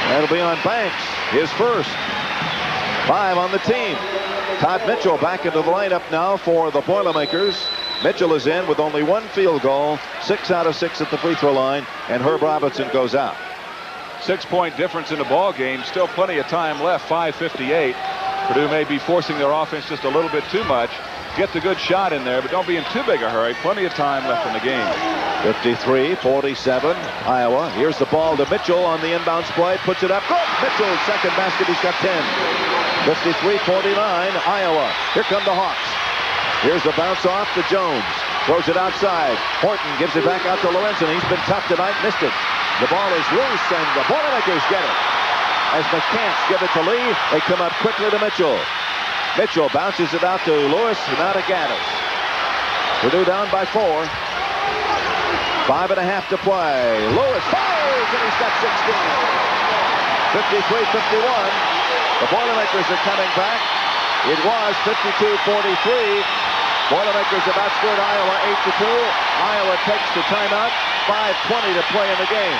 Speaker 1: That'll be on Banks, his first. 5 on the team. Todd Mitchell back into the lineup now for the Boilermakers. Mitchell is in with only 1 field goal, 6 out of 6 at the free throw line, and Herb Robinson goes out.
Speaker 2: 6-point difference in the ball game. Still plenty of time left. 5:58. Purdue may be forcing their offense just a little bit too much. Get the good shot in there, but don't be in too big a hurry. Plenty of time left in the game.
Speaker 1: 53-47, Iowa. Here's the ball to Mitchell on the inbounds play. Puts it up. Good. Mitchell's second basket. He's got 10. 53-49, Iowa. Here come the Hawks. Here's the bounce off to Jones. Throws it outside. Horton gives it back out to Lorenzen. He's been tough tonight. Missed it. The ball is loose, and the Boilermakers get it. As McCants give it to Lee, they come up quickly to Mitchell. Mitchell bounces it out to Lewis and out to Gaddis. Purdue down by 4. 5.5 to play. Lewis fires, and he's got 16. 53-51. The Boilermakers are coming back. It was 52-43. Boilermakers have outscored Iowa 8-2. Iowa takes the timeout. 5:20 to play in the game.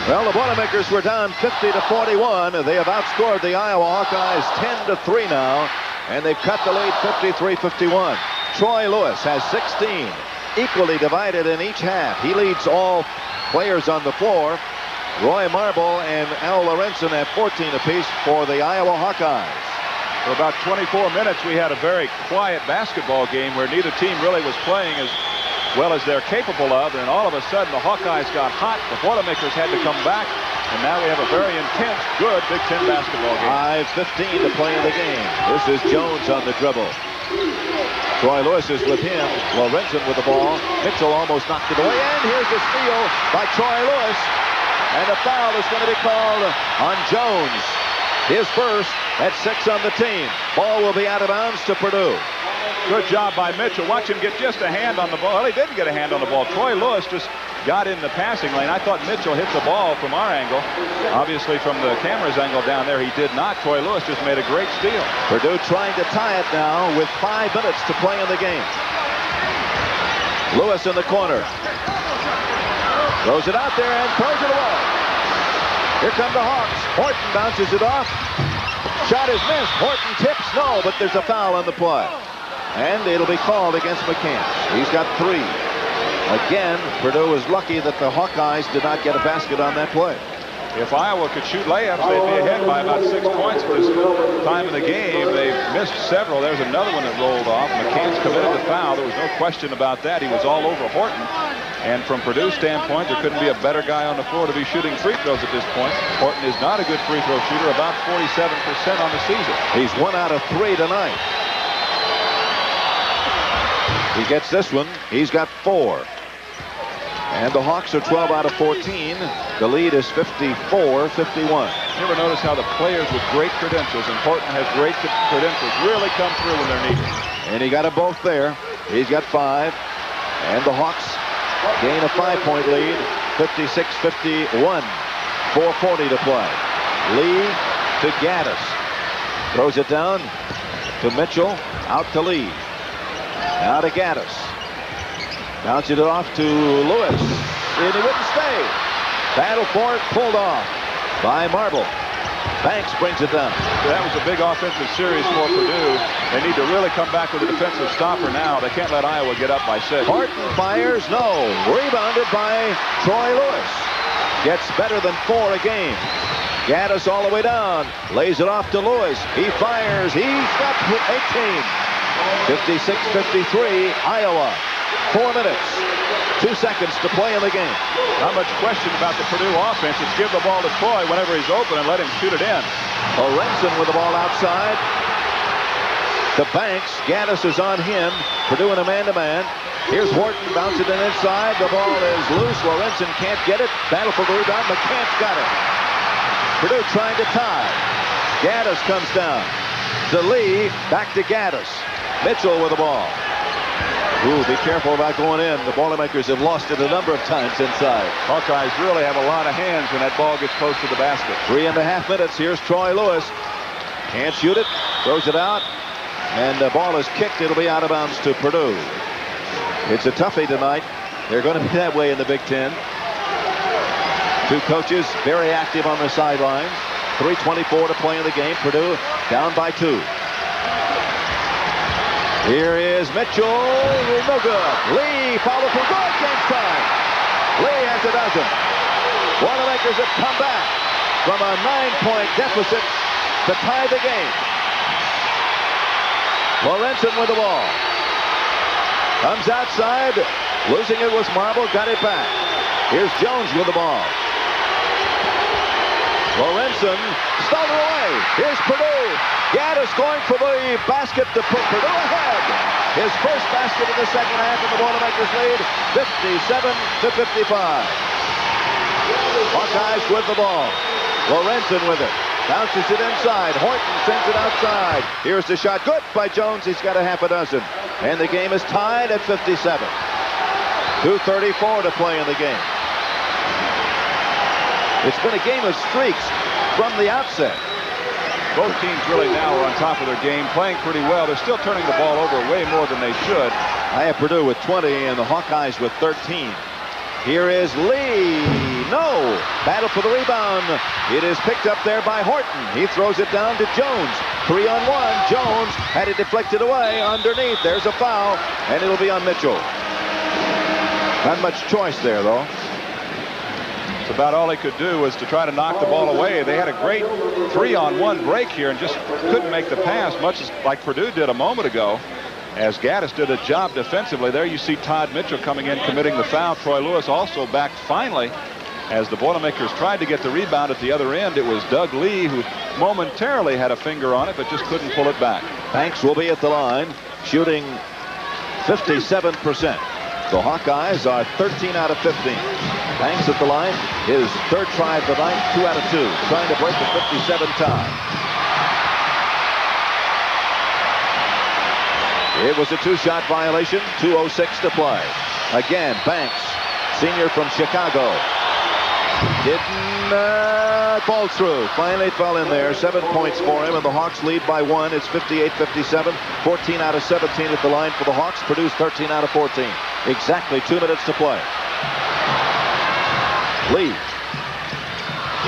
Speaker 1: Well, the Boilermakers were down 50-41. They have outscored the Iowa Hawkeyes 10-3 now, and they've cut the lead 53-51. Troy Lewis has 16, equally divided in each half. He leads all players on the floor. Roy Marble and Al Lorenzen have 14 apiece for the Iowa Hawkeyes.
Speaker 2: For about 24 minutes, we had a very quiet basketball game where neither team really was playing as well as they're capable of, and all of a sudden the Hawkeyes got hot. The Boilermakers had to come back, and now we have a very intense, good Big Ten basketball game.
Speaker 1: 5:15 to play in the game. This is Jones on the dribble. Troy Lewis is with him. Lorenzen with the ball. Mitchell almost knocked it away, and here's the steal by Troy Lewis. And a foul is going to be called on Jones. His first at 6 on the team. Ball will be out of bounds to Purdue.
Speaker 2: Good job by Mitchell. Watch him get just a hand on the ball. Well, he didn't get a hand on the ball. Troy Lewis just got in the passing lane. I thought Mitchell hit the ball from our angle. Obviously, from the camera's angle down there, he did not. Troy Lewis just made a great steal.
Speaker 1: Purdue trying to tie it now with 5 minutes to play in the game. Lewis in the corner. Throws it out there and throws it away. Here come the Hawks. Horton bounces it off. Shot is missed. Horton tips. No, but there's a foul on the play. And it'll be called against McCants. He's got 3. Again, Purdue was lucky that the Hawkeyes did not get a basket on that play.
Speaker 2: If Iowa could shoot layups, they'd be ahead by about 6 points at this time of the game. They missed several. There's another one that rolled off. McCants committed the foul. There was no question about that. He was all over Horton. And from Purdue's standpoint, there couldn't be a better guy on the floor to be shooting free throws at this point. Horton is not a good free throw shooter, about 47% on the season.
Speaker 1: He's 1 out of 3 tonight. He gets this one. He's got 4. And the Hawks are 12 out of 14. The lead is 54-51.
Speaker 2: You ever notice how the players with great credentials, and Horton has great credentials, really come through when they're needed?
Speaker 1: And he got them both there. He's got 5. And the Hawks gain a 5-point lead, 56-51. 4:40 to play. Lee to Gaddis. Throws it down to Mitchell. Out to Lee. Now to Gaddis. Bounces it off to Lewis. And he wouldn't stay. Battle for it. Pulled off by Marble. Banks brings it down.
Speaker 2: That was a big offensive series for Purdue. They need to really come back with a defensive stopper now. They can't let Iowa get up by 6.
Speaker 1: Horton fires. No. Rebounded by Troy Lewis. Gets better than 4 a game. Gaddis all the way down. Lays it off to Lewis. He fires. He's got 18. 56-53. Iowa. 4 minutes. 2 seconds to play in the game.
Speaker 2: Not much question about the Purdue offense. It's give the ball to Troy whenever he's open and let him shoot it in.
Speaker 1: Lorenzen with the ball outside. To Banks. Gaddis is on him. Purdue in a man-to-man. Here's Horton. Bounce it in inside. The ball is loose. Lorenzen can't get it. Battle for the rebound. McCants got it. Purdue trying to tie. Gaddis comes down. To Lee. Back to Gaddis. Mitchell with the ball. Ooh, be careful about going in. The Boilermakers have lost it a number of times inside.
Speaker 2: Hawkeyes really have a lot of hands when that ball gets close to the basket.
Speaker 1: 3.5 minutes. Here's Troy Lewis. Can't shoot it. Throws it out. And the ball is kicked. It'll be out of bounds to Purdue. It's a toughie tonight. They're going to be that way in the Big Ten. 2 coaches very active on the sidelines. 3:24 to play in the game. Purdue down by 2. Here is Mitchell. No good. Lee follow for good. Game time. Lee has a dozen. Boilermakers have come back from a 9-point deficit to tie the game. Lorenzen with the ball. Comes outside. Losing it was Marble. Got it back. Here's Jones with the ball. Lorenzen stole it away. Here's Purdue. Gaddis going for the basket to put Purdue ahead. His first basket of the second half, and the Boilermakers lead 57-55. Hawkeyes with the ball. Lorenzen with it. Bounces it inside. Horton sends it outside. Here's the shot. Good by Jones. He's got a half a dozen. And the game is tied at 57. 2:34 to play in the game. It's been a game of streaks from the outset.
Speaker 2: Both teams really now are on top of their game, playing pretty well. They're still turning the ball over way more than they should.
Speaker 1: I have Purdue with 20 and the Hawkeyes with 13. Here is Lee. No. Battle for the rebound. It is picked up there by Horton. He throws it down to Jones. 3-on-1. Jones had it deflected away underneath. There's a foul, and it'll be on Mitchell. Not much choice there, though.
Speaker 2: It's about all he could do was to try to knock the ball away. They had a great 3-on-1 break here and just couldn't make the pass, much as like Purdue did a moment ago. As Gaddis did a job defensively. There you see Todd Mitchell coming in, committing the foul. Troy Lewis also back finally. As the Boilermakers tried to get the rebound at the other end, it was Doug Lee who momentarily had a finger on it, but just couldn't pull it back.
Speaker 1: Banks will be at the line, shooting 57%. The Hawkeyes are 13 out of 15. Banks at the line, his 3rd try of the night, 2 out of 2, trying to break the 57 tie. It was a 2-shot violation, 2:06 to play. Again, Banks, senior from Chicago. Didn't fall through. Finally fell in there. 7 points for him, and the Hawks lead by 1. It's 58-57. 14 out of 17 at the line for the Hawks. Purdue's 13 out of 14. Exactly 2 minutes to play. Lee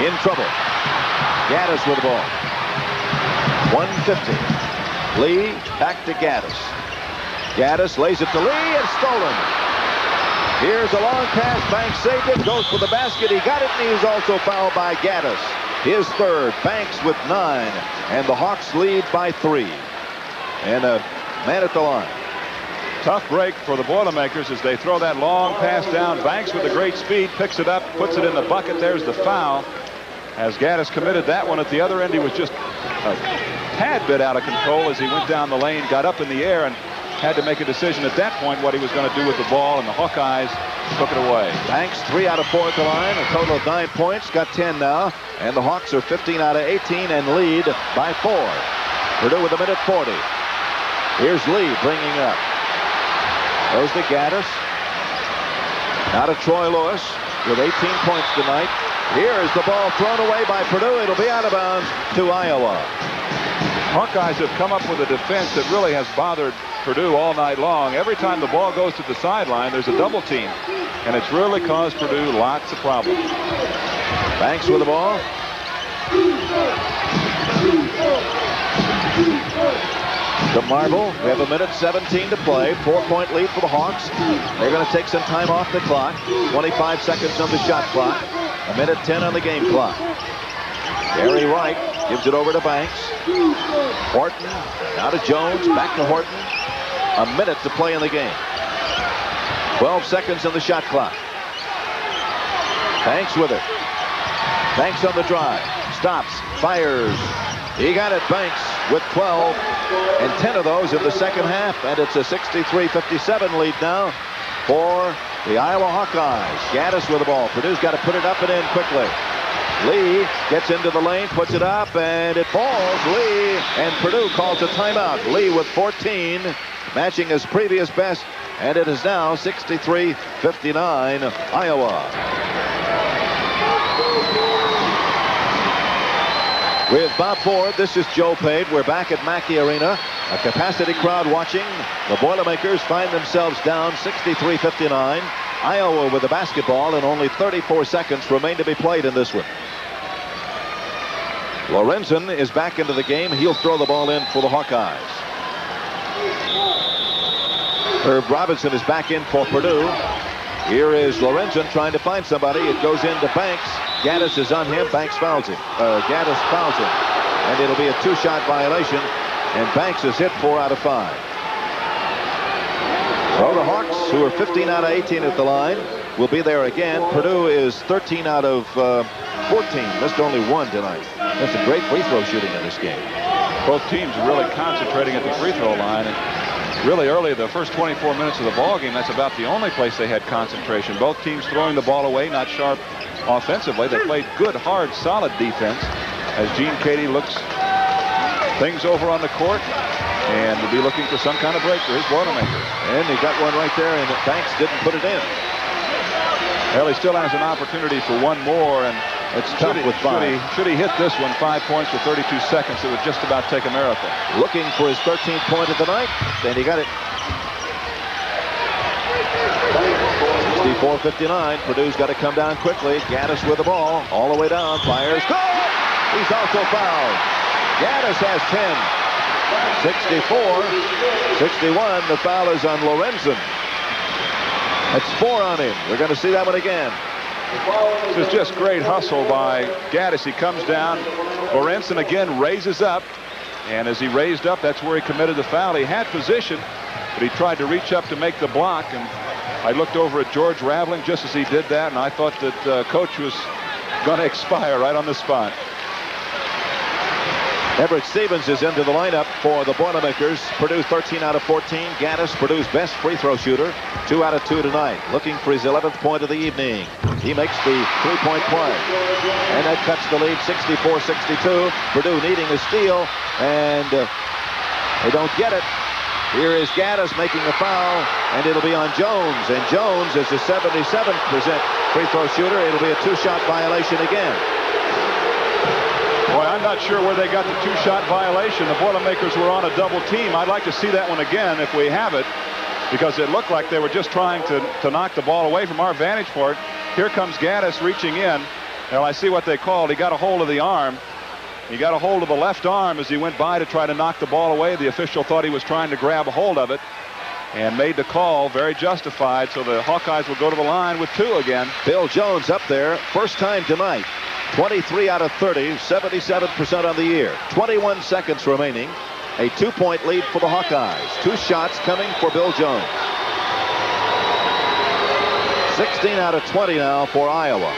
Speaker 1: in trouble. Gaddis with the ball. 150. Lee back to Gaddis. Gaddis lays it to Lee and stolen. Here's a long pass. Banks saved it. Goes for the basket. He got it, and he's also fouled by Gaddis. His third. Banks with 9. And the Hawks lead by 3. And a man at the line.
Speaker 2: Tough break for the Boilermakers as they throw that long pass down. Banks with a great speed picks it up, puts it in the bucket. There's the foul. As Gaddis committed that one at the other end, he was just a tad bit out of control as he went down the lane, got up in the air, and had to make a decision at that point what he was going to do with the ball, and the Hawkeyes took it away.
Speaker 1: Banks 3 out of 4 at the line, a total of 9 points, got 10 now, and the Hawks are 15 out of 18 and lead by 4. Purdue with a minute 40. Here's Lee bringing up. Goes to Gaddis. Now to Troy Lewis with 18 points tonight. Here is the ball thrown away by Purdue. It'll be out of bounds to Iowa.
Speaker 2: Hawkeyes have come up with a defense that really has bothered Purdue all night long. Every time the ball goes to the sideline, there's a double team, and it's really caused Purdue lots of problems.
Speaker 1: Banks with the ball. To Marble. We have a minute 17 to play. 4-point lead for the Hawks. They're going to take some time off the clock. 25 seconds on the shot clock. A minute 10 on the game clock. Gary Wright gives it over to Banks. Horton, now to Jones, back to Horton. A minute to play in the game. 12 seconds on the shot clock. Banks with it. Banks on the drive. Stops, fires. He got it, Banks, with 12. And 10 of those in the second half. And it's a 63-57 lead now for the Iowa Hawkeyes. Gaddis with the ball. Purdue's got to put it up and in quickly. Lee gets into the lane, puts it up, and it falls. Lee, and Purdue calls a timeout. Lee with 14, matching his previous best, and it is now 63-59 Iowa. With Bob Ford, this is Joe Pate. We're back at Mackey Arena. A capacity crowd watching. The Boilermakers find themselves down 63-59. Iowa with the basketball, and only 34 seconds remain to be played in this one. Lorenzen is back into the game. He'll throw the ball in for the Hawkeyes. Herb Robinson is back in for Purdue. Here is Lorenzen trying to find somebody. It goes into Banks. Gaddis is on him. Banks fouls him. Gaddis fouls him. And it'll be a 2-shot violation. And Banks is hit 4 out of 5. So the Hawks, who are 15 out of 18 at the line, will be there again. Purdue is 13 out of 14. Missed only 1 tonight. That's a great free throw shooting in this game.
Speaker 2: Both teams are really concentrating at the free throw line. And really early, the first 24 minutes of the ball game, that's about the only place they had concentration. Both teams throwing the ball away, not sharp offensively. They played good, hard, solid defense as Gene Cady looks things over on the court and will be looking for some kind of break for his Boilermakers.
Speaker 1: And he got one right there, and Banks didn't put it in.
Speaker 2: Well, he still has an opportunity for one more, and
Speaker 1: it's tough with 5.
Speaker 2: Should he hit this one, 5 points with 32 seconds, it would just about take a miracle.
Speaker 1: Looking for his 13th point of the night, and he got it. 64-59. Purdue's got to come down quickly. Gaddis with the ball, all the way down, fires. Good! He's also fouled. Gaddis has 10. 64-61. The foul is on Lorenzen. That's 4 on him. We're going to see that one again.
Speaker 2: This is just great hustle by Gaddis. He comes down. Lorenzen again raises up. And as he raised up, that's where he committed the foul. He had position, but he tried to reach up to make the block. And I looked over at George Raveling just as he did that, and I thought that Coach was going to expire right on the spot.
Speaker 1: Everett Stevens is into the lineup for the Boilermakers. Purdue 13 out of 14. Gaddis, Purdue's best free throw shooter. 2 out of 2 tonight. Looking for his 11th point of the evening. He makes the 3-point play. And that cuts the lead 64-62. Purdue needing a steal. And they don't get it. Here is Gaddis making the foul. And it'll be on Jones. And Jones is a 77% free throw shooter. It'll be a 2-shot violation again.
Speaker 2: Boy, I'm not sure where they got the 2-shot violation. The Boilermakers were on a double team. I'd like to see that one again if we have it, because it looked like they were just trying to knock the ball away from our vantage point. Here comes Gaddis reaching in. Well, I see what they called. He got a hold of the arm. He got a hold of the left arm as he went by to try to knock the ball away. The official thought he was trying to grab a hold of it. and made the call, very justified. So the Hawkeyes will go to the line with 2 again.
Speaker 1: Bill Jones up there, first time tonight. 23 out of 30, 77% on the year. 21 seconds remaining. A 2-point lead for the Hawkeyes. 2 shots coming for Bill Jones. 16 out of 20 now for Iowa.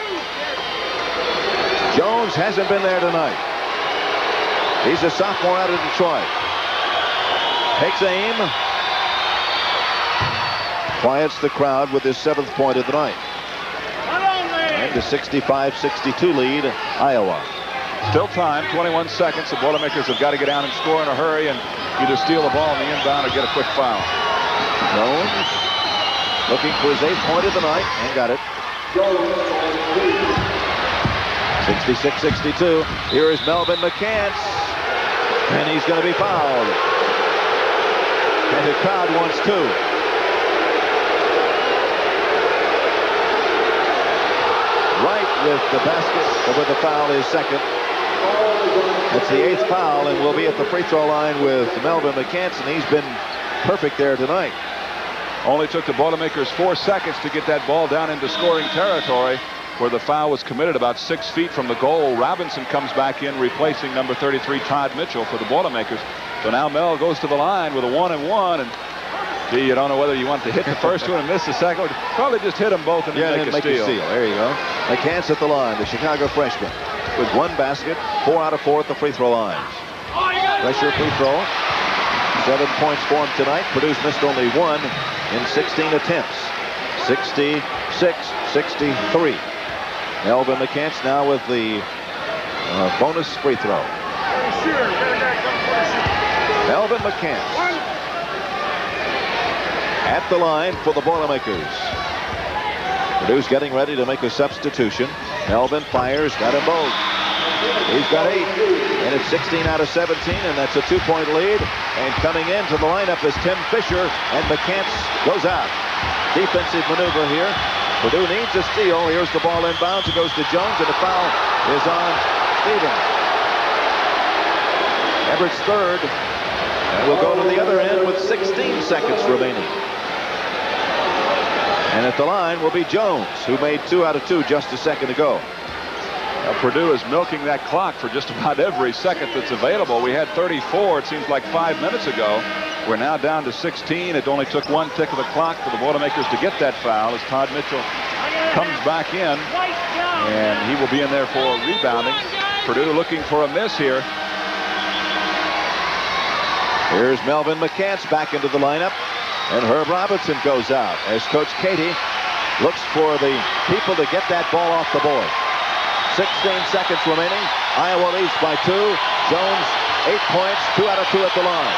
Speaker 1: Jones hasn't been there tonight. He's a sophomore out of Detroit. Takes aim. Quiets the crowd with his 7th point of the night. And a 65-62 lead, Iowa.
Speaker 2: Still time, 21 seconds. The Boilermakers have got to get down and score in a hurry and either steal the ball in the inbound or get a quick foul.
Speaker 1: Jones looking for his 8th point of the night and got it. 66-62. Here is Melvin McCants. And he's going to be fouled. And the crowd wants 2. Right with the basket, or with the foul is second. It's the 8th foul, and we'll be at the free throw line with Melvin McCants, and he's been perfect there tonight.
Speaker 2: Only took the Boilermakers 4 seconds to get that ball down into scoring territory, where the foul was committed about 6 feet from the goal. Robinson comes back in, replacing number 33 Todd Mitchell for the Boilermakers. So now Mel goes to the line with a 1-and-1, and gee, you don't know whether you want to hit the first one and miss the second. Probably just hit them both and then make a steal.
Speaker 1: There you go. McCants at the line, the Chicago freshman, with 1 basket, 4 out of 4 at the free throw lines. Pressure free throw. 7 points for him tonight. Purdue's missed only 1 in 16 attempts. 66-63. Melvin McCants now with the bonus free throw. Melvin McCants at the line for the Boilermakers. Purdue's getting ready to make a substitution. Melvin fires, got them both. He's got 8, and it's 16 out of 17, and that's a 2-point lead. And coming into the lineup is Tim Fisher, and McCants goes out. Defensive maneuver here. Purdue needs a steal. Here's the ball inbounds. It goes to Jones, and the foul is on Stevens. Everett's 3rd, and we'll go to the other end with 16 seconds remaining. And at the line will be Jones, who made 2 out of 2 just a second ago.
Speaker 2: Now, Purdue is milking that clock for just about every second that's available. We had 34, it seems like 5 minutes ago. We're now down to 16. It only took 1 tick of the clock for the Boilermakers to get that foul as Todd Mitchell comes back in. And he will be in there for rebounding. Purdue looking for a miss here.
Speaker 1: Here's Melvin McCants back into the lineup. And Herb Robinson goes out as Coach Katie looks for the people to get that ball off the board. 16 seconds remaining. Iowa leads by 2. Jones, 8 points, 2 out of 2 at the line.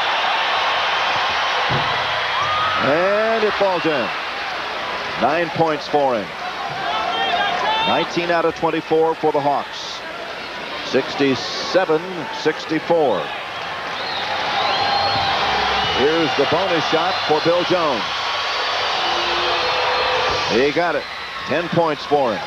Speaker 1: And it falls in. 9 points for him. 19 out of 24 for the Hawks. 67-64. Here's the bonus shot for Bill Jones. He got it. 10 points for him.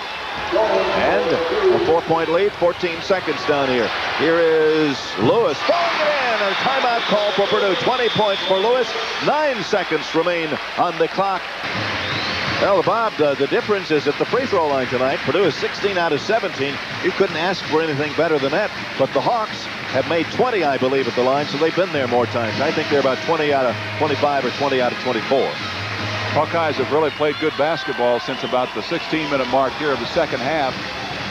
Speaker 1: And a 4-point lead, 14 seconds down here. Here is Lewis throwing it in. A timeout call for Purdue. 20 points for Lewis. 9 seconds remain on the clock. Well, Bob, the difference is at the free throw line tonight. Purdue is 16 out of 17. You couldn't ask for anything better than that. But the Hawks have made 20, I believe, at the line, so they've been there more times. I think they're about 20 out of 25 or 20 out of 24.
Speaker 2: Hawkeyes have really played good basketball since about the 16-minute mark here of the second half.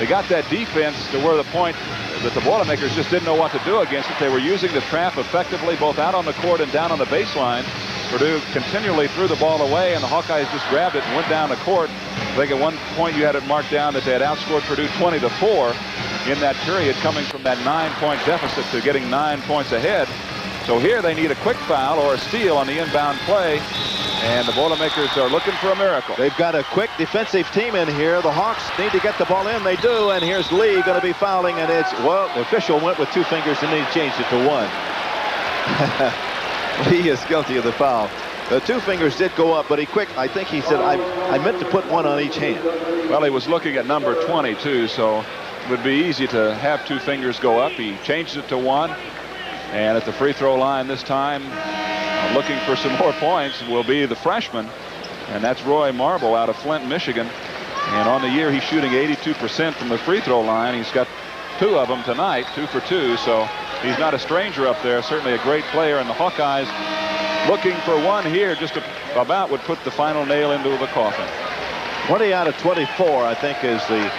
Speaker 2: They got that defense to where the point that the Boilermakers just didn't know what to do against it. They were using the trap effectively both out on the court and down on the baseline. Purdue continually threw the ball away, and the Hawkeyes just grabbed it and went down the court. I think at one point you had it marked down that they had outscored Purdue 20-4 in that period, coming from that 9-point deficit to getting 9 points ahead. So here they need a quick foul or a steal on the inbound play, and the Boilermakers are looking for a miracle.
Speaker 1: They've got a quick defensive team in here. The Hawks need to get the ball in. They do, and here's Lee going to be fouling, and it's, well, the official went with 2 fingers and he changed it to 1. Lee is guilty of the foul. The 2 fingers did go up, but I think he said, I meant to put 1 on each hand.
Speaker 2: Well, he was looking at number 22, so it would be easy to have 2 fingers go up. He changed it to 1. And at the free throw line this time, Looking for some more points will be the freshman, and that's Roy Marble out of Flint, Michigan. And on the year, he's shooting 82% from the free throw line. He's got 2 of them tonight, 2 for 2. So he's not a stranger up there. Certainly a great player. And the Hawkeyes looking for one here, just about would put the final nail into the coffin.
Speaker 1: 20 out of 24, I think, is the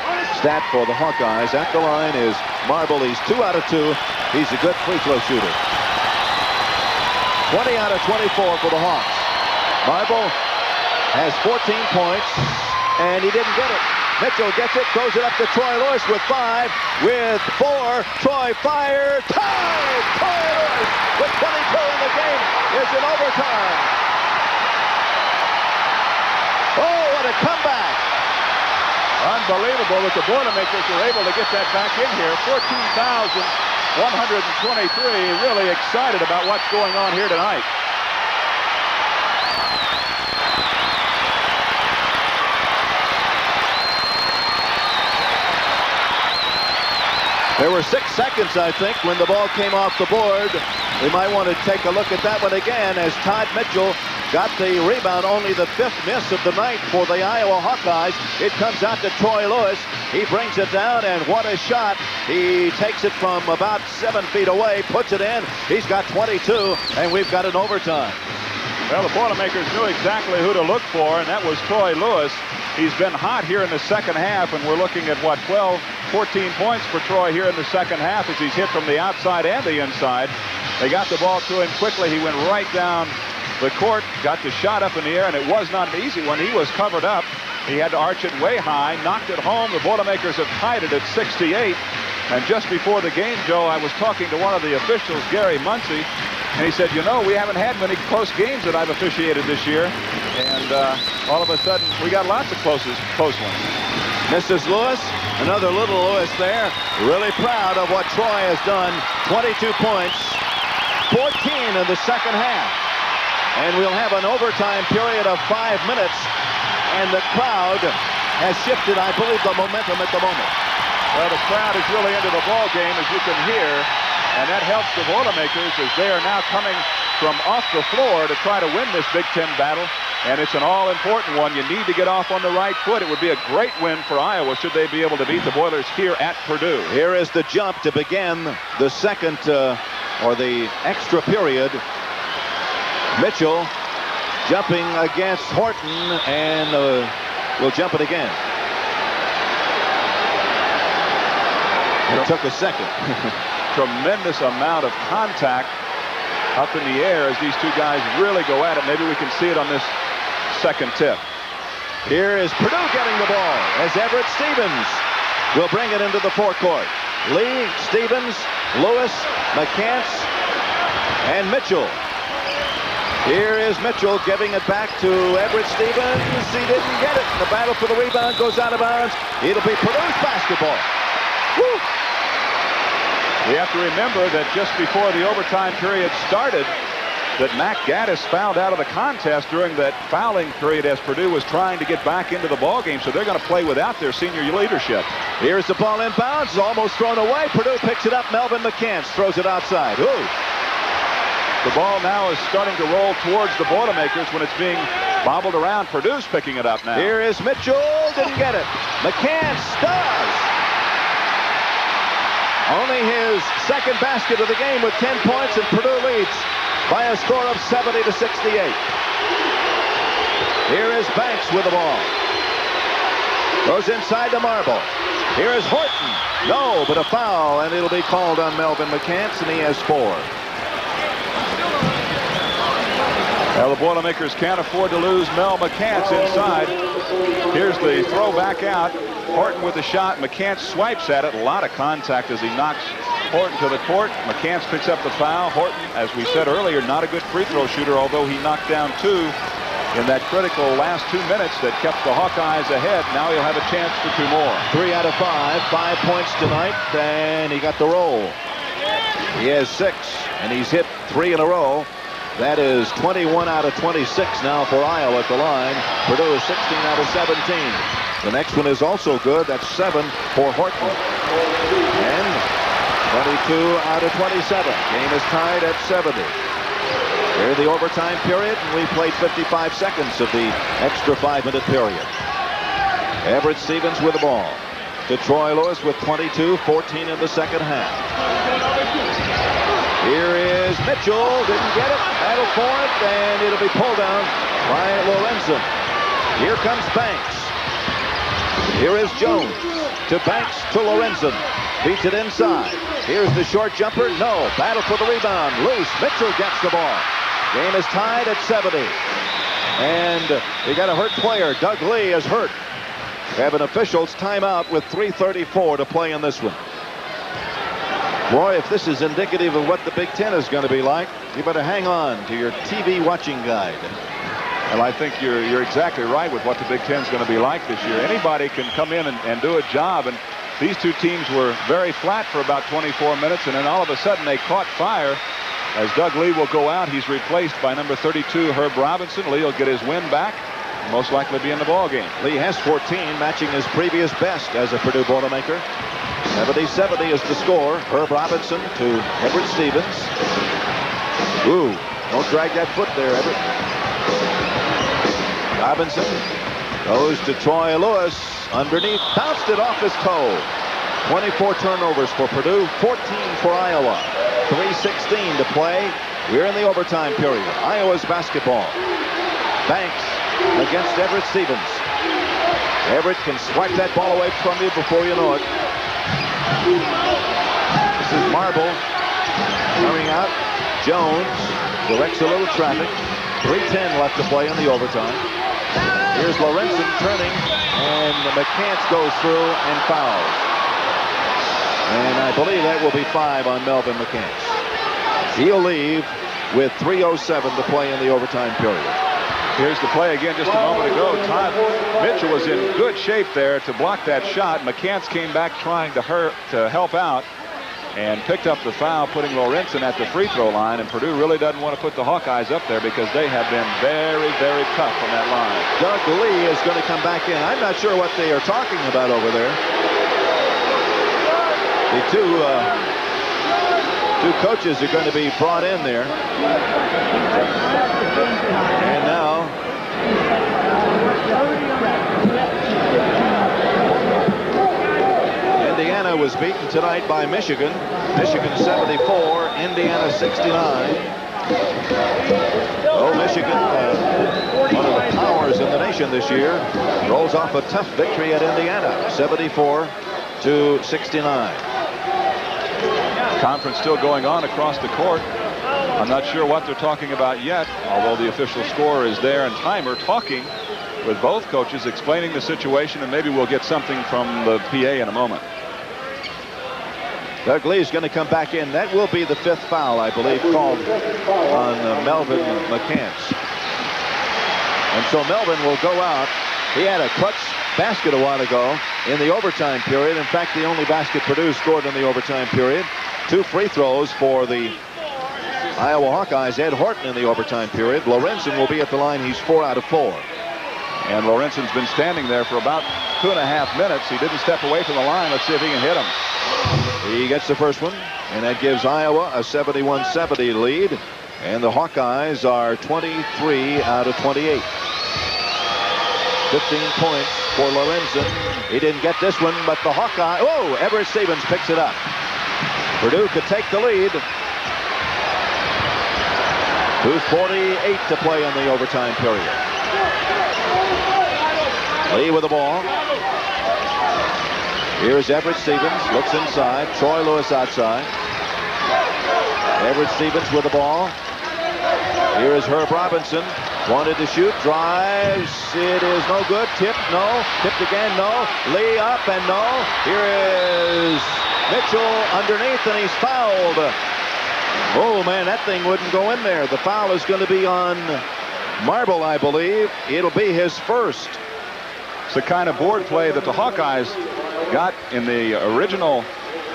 Speaker 1: stat for the Hawkeyes. At the line is Marble. He's 2 out of 2. He's a good free throw shooter. 20 out of 24 for the Hawks. Marble has 14 points, and he didn't get it. Mitchell gets it, throws it up to Troy Lewis with 5, with 4. Troy fires, tied! Troy Lewis with 22 in the game is in overtime. Oh, what a comeback!
Speaker 2: Unbelievable that the Boilermakers were able to get that back in here. 14,123. Really excited about what's going on here tonight.
Speaker 1: There were 6 seconds, I think, when the ball came off the board. We might want to take a look at that one again as Todd Mitchell got the rebound, only the 5th miss of the night for the Iowa Hawkeyes. It comes out to Troy Lewis. He brings it down, and what a shot. He takes it from about 7 feet away, puts it in. He's got 22, and we've got an overtime.
Speaker 2: Well, the Boilermakers knew exactly who to look for, and that was Troy Lewis. He's been hot here in the second half, and we're looking at, 14 points for Troy here in the second half as he's hit from the outside and the inside. They got the ball to him quickly. He went right down the court, got the shot up in the air, and it was not an easy one. He was covered up. He had to arch it way high, knocked it home. The Boilermakers have tied it at 68. And just before the game, Joe, I was talking to one of the officials, Gary Muncie, and he said, you know, we haven't had many close games that I've officiated this year. And all of a sudden, we got lots of close ones.
Speaker 1: Mrs. Lewis, another little Lewis there. Really proud of what Troy has done. 22 points, 14 in the second half. And we'll have an overtime period of 5 minutes. And the crowd has shifted, I believe, the momentum at the moment.
Speaker 2: Well, the crowd is really into the ball game, as you can hear. And that helps the Boilermakers as they are now coming from off the floor to try to win this Big Ten battle. And it's an all-important one. You need to get off on the right foot. It would be a great win for Iowa should they be able to beat the Boilers here at Purdue.
Speaker 1: Here is the jump to begin the second or the extra period. Mitchell jumping against Horton, and we'll jump it again. It took a second.
Speaker 2: Tremendous amount of contact up in the air as these two guys really go at it. Maybe we can see it on this second tip.
Speaker 1: Here is Purdue getting the ball as Everett Stevens will bring it into the forecourt. Lee, Stevens, Lewis, McCants, and Mitchell. Here is Mitchell giving it back to Everett Stevens. He didn't get it. The battle for the rebound goes out of bounds. It'll be Purdue's basketball. Woo!
Speaker 2: We have to remember that just before the overtime period started, that Mack Gaddis fouled out of the contest during that fouling period as Purdue was trying to get back into the ball game, so they're going to play without their senior leadership.
Speaker 1: Here's the ball inbounds, almost thrown away. Purdue picks it up. Melvin McCants throws it outside. Ooh.
Speaker 2: The ball now is starting to roll towards the Boilermakers when it's being bobbled around. Purdue's picking it up now.
Speaker 1: Here is Mitchell. Didn't get it. McCants does. Only his second basket of the game with 10 points, and Purdue leads by a score of 70 to 68. Here is Banks with the ball. Goes inside to Marble. Here is Horton. No, but a foul, and it'll be called on Melvin McCants, and he has 4.
Speaker 2: Well, the Boilermakers can't afford to lose Mel McCants inside. Here's the throw back out. Horton with the shot. McCants swipes at it. A lot of contact as he knocks Horton to the court. McCants picks up the foul. Horton, as we said earlier, not a good free throw shooter, although he knocked down 2 in that critical last 2 minutes that kept the Hawkeyes ahead. Now he'll have a chance for 2 more.
Speaker 1: 3 out of 5. 5 points tonight, and he got the roll. He has 6, and he's hit 3 in a row. That is 21 out of 26 now for Iowa at the line. Purdue is 16 out of 17. The next one is also good. That's 7 for Horton. And 22 out of 27. Game is tied at 70. We're in the overtime period, and we played 55 seconds of the extra 5-minute period. Everett Stevens with the ball to Troy Lewis with 22-14 in the second half. Here is Mitchell, didn't get it, battle for it, and it'll be pulled down by Lorenzen. Here comes Banks. Here is Jones to Banks to Lorenzen. Beats it inside. Here's the short jumper. No. Battle for the rebound. Loose. Mitchell gets the ball. Game is tied at 70. And they got a hurt player. Doug Lee is hurt. They have an official's timeout with 3:34 to play in this one. Boy, if this is indicative of what the Big Ten is going to be like, you better hang on to your TV watching guide.
Speaker 2: Well, I think you're exactly right with what the Big Ten is going to be like this year. Anybody can come in and do a job, and these two teams were very flat for about 24 minutes, and then all of a sudden they caught fire. As Doug Lee will go out, he's replaced by number 32, Herb Robinson. Lee will get his win back, most likely be in the ball game.
Speaker 1: Lee has 14, matching his previous best as a Purdue Boilermaker. 70-70 is the score. Herb Robinson to Everett Stevens. Ooh, don't drag that foot there, Everett. Robinson goes to Troy Lewis. Underneath, bounced it off his toe. 24 turnovers for Purdue, 14 for Iowa. 3:16 to play. We're in the overtime period. Iowa's basketball. Banks against Everett Stevens. Everett can swipe that ball away from you before you know it. This is Marble coming out. Jones directs a little traffic. 3:10 left to play in the overtime. Here's Lorenzen turning, and McCants goes through and fouls. And I believe that will be 5 on Melvin McCants. He'll leave with 3:07 to play in the overtime period.
Speaker 2: Here's the play again just a moment ago. Todd Mitchell was in good shape there to block that shot. McCants came back trying to help out and picked up the foul, putting Lorenzen at the free throw line. And Purdue really doesn't want to put the Hawkeyes up there because they have been very, very tough on that line.
Speaker 1: Doug Lee is going to come back in. I'm not sure what they are talking about over there. The two coaches are going to be brought in there. And now Indiana was beaten tonight by Michigan. Michigan 74, Indiana 69. Oh, Michigan, one of the powers in the nation this year, rolls off a tough victory at Indiana, 74-69.
Speaker 2: Conference still going on across the court. I'm not sure what they're talking about yet, although the official scorer is there and timer talking with both coaches, explaining the situation, and maybe we'll get something from the PA in a moment.
Speaker 1: Doug Lee is going to come back in. That will be the 5th foul, I believe, called on Melvin McCants. And so Melvin will go out. He had a clutch basket a while ago in the overtime period. In fact, the only basket Purdue scored in the overtime period. 2 free throws for the Iowa Hawkeyes. Ed Horton in the overtime period. Lorenzen will be at the line. He's 4 out of 4.
Speaker 2: And Lorenzen's been standing there for about 2.5 minutes. He didn't step away from the line. Let's see if he can hit him.
Speaker 1: He gets the first one, and that gives Iowa a 71-70 lead. And the Hawkeyes are 23 out of 28. 15 points for Lorenzen. He didn't get this one, but the Hawkeye. Oh, Everett Stevens picks it up. Purdue could take the lead. 2:48 to play in the overtime period. Lee with the ball. Here's Everett Stevens. Looks inside. Troy Lewis outside. Everett Stevens with the ball. Here is Herb Robinson. Wanted to shoot. Drives. It is no good. Tipped. No. Tipped again. No. Lee up and no. Here is Mitchell underneath, and he's fouled. Oh, man, that thing wouldn't go in there. The foul is going to be on Marble, I believe. It'll be his first.
Speaker 2: It's the kind of board play that the Hawkeyes got in the original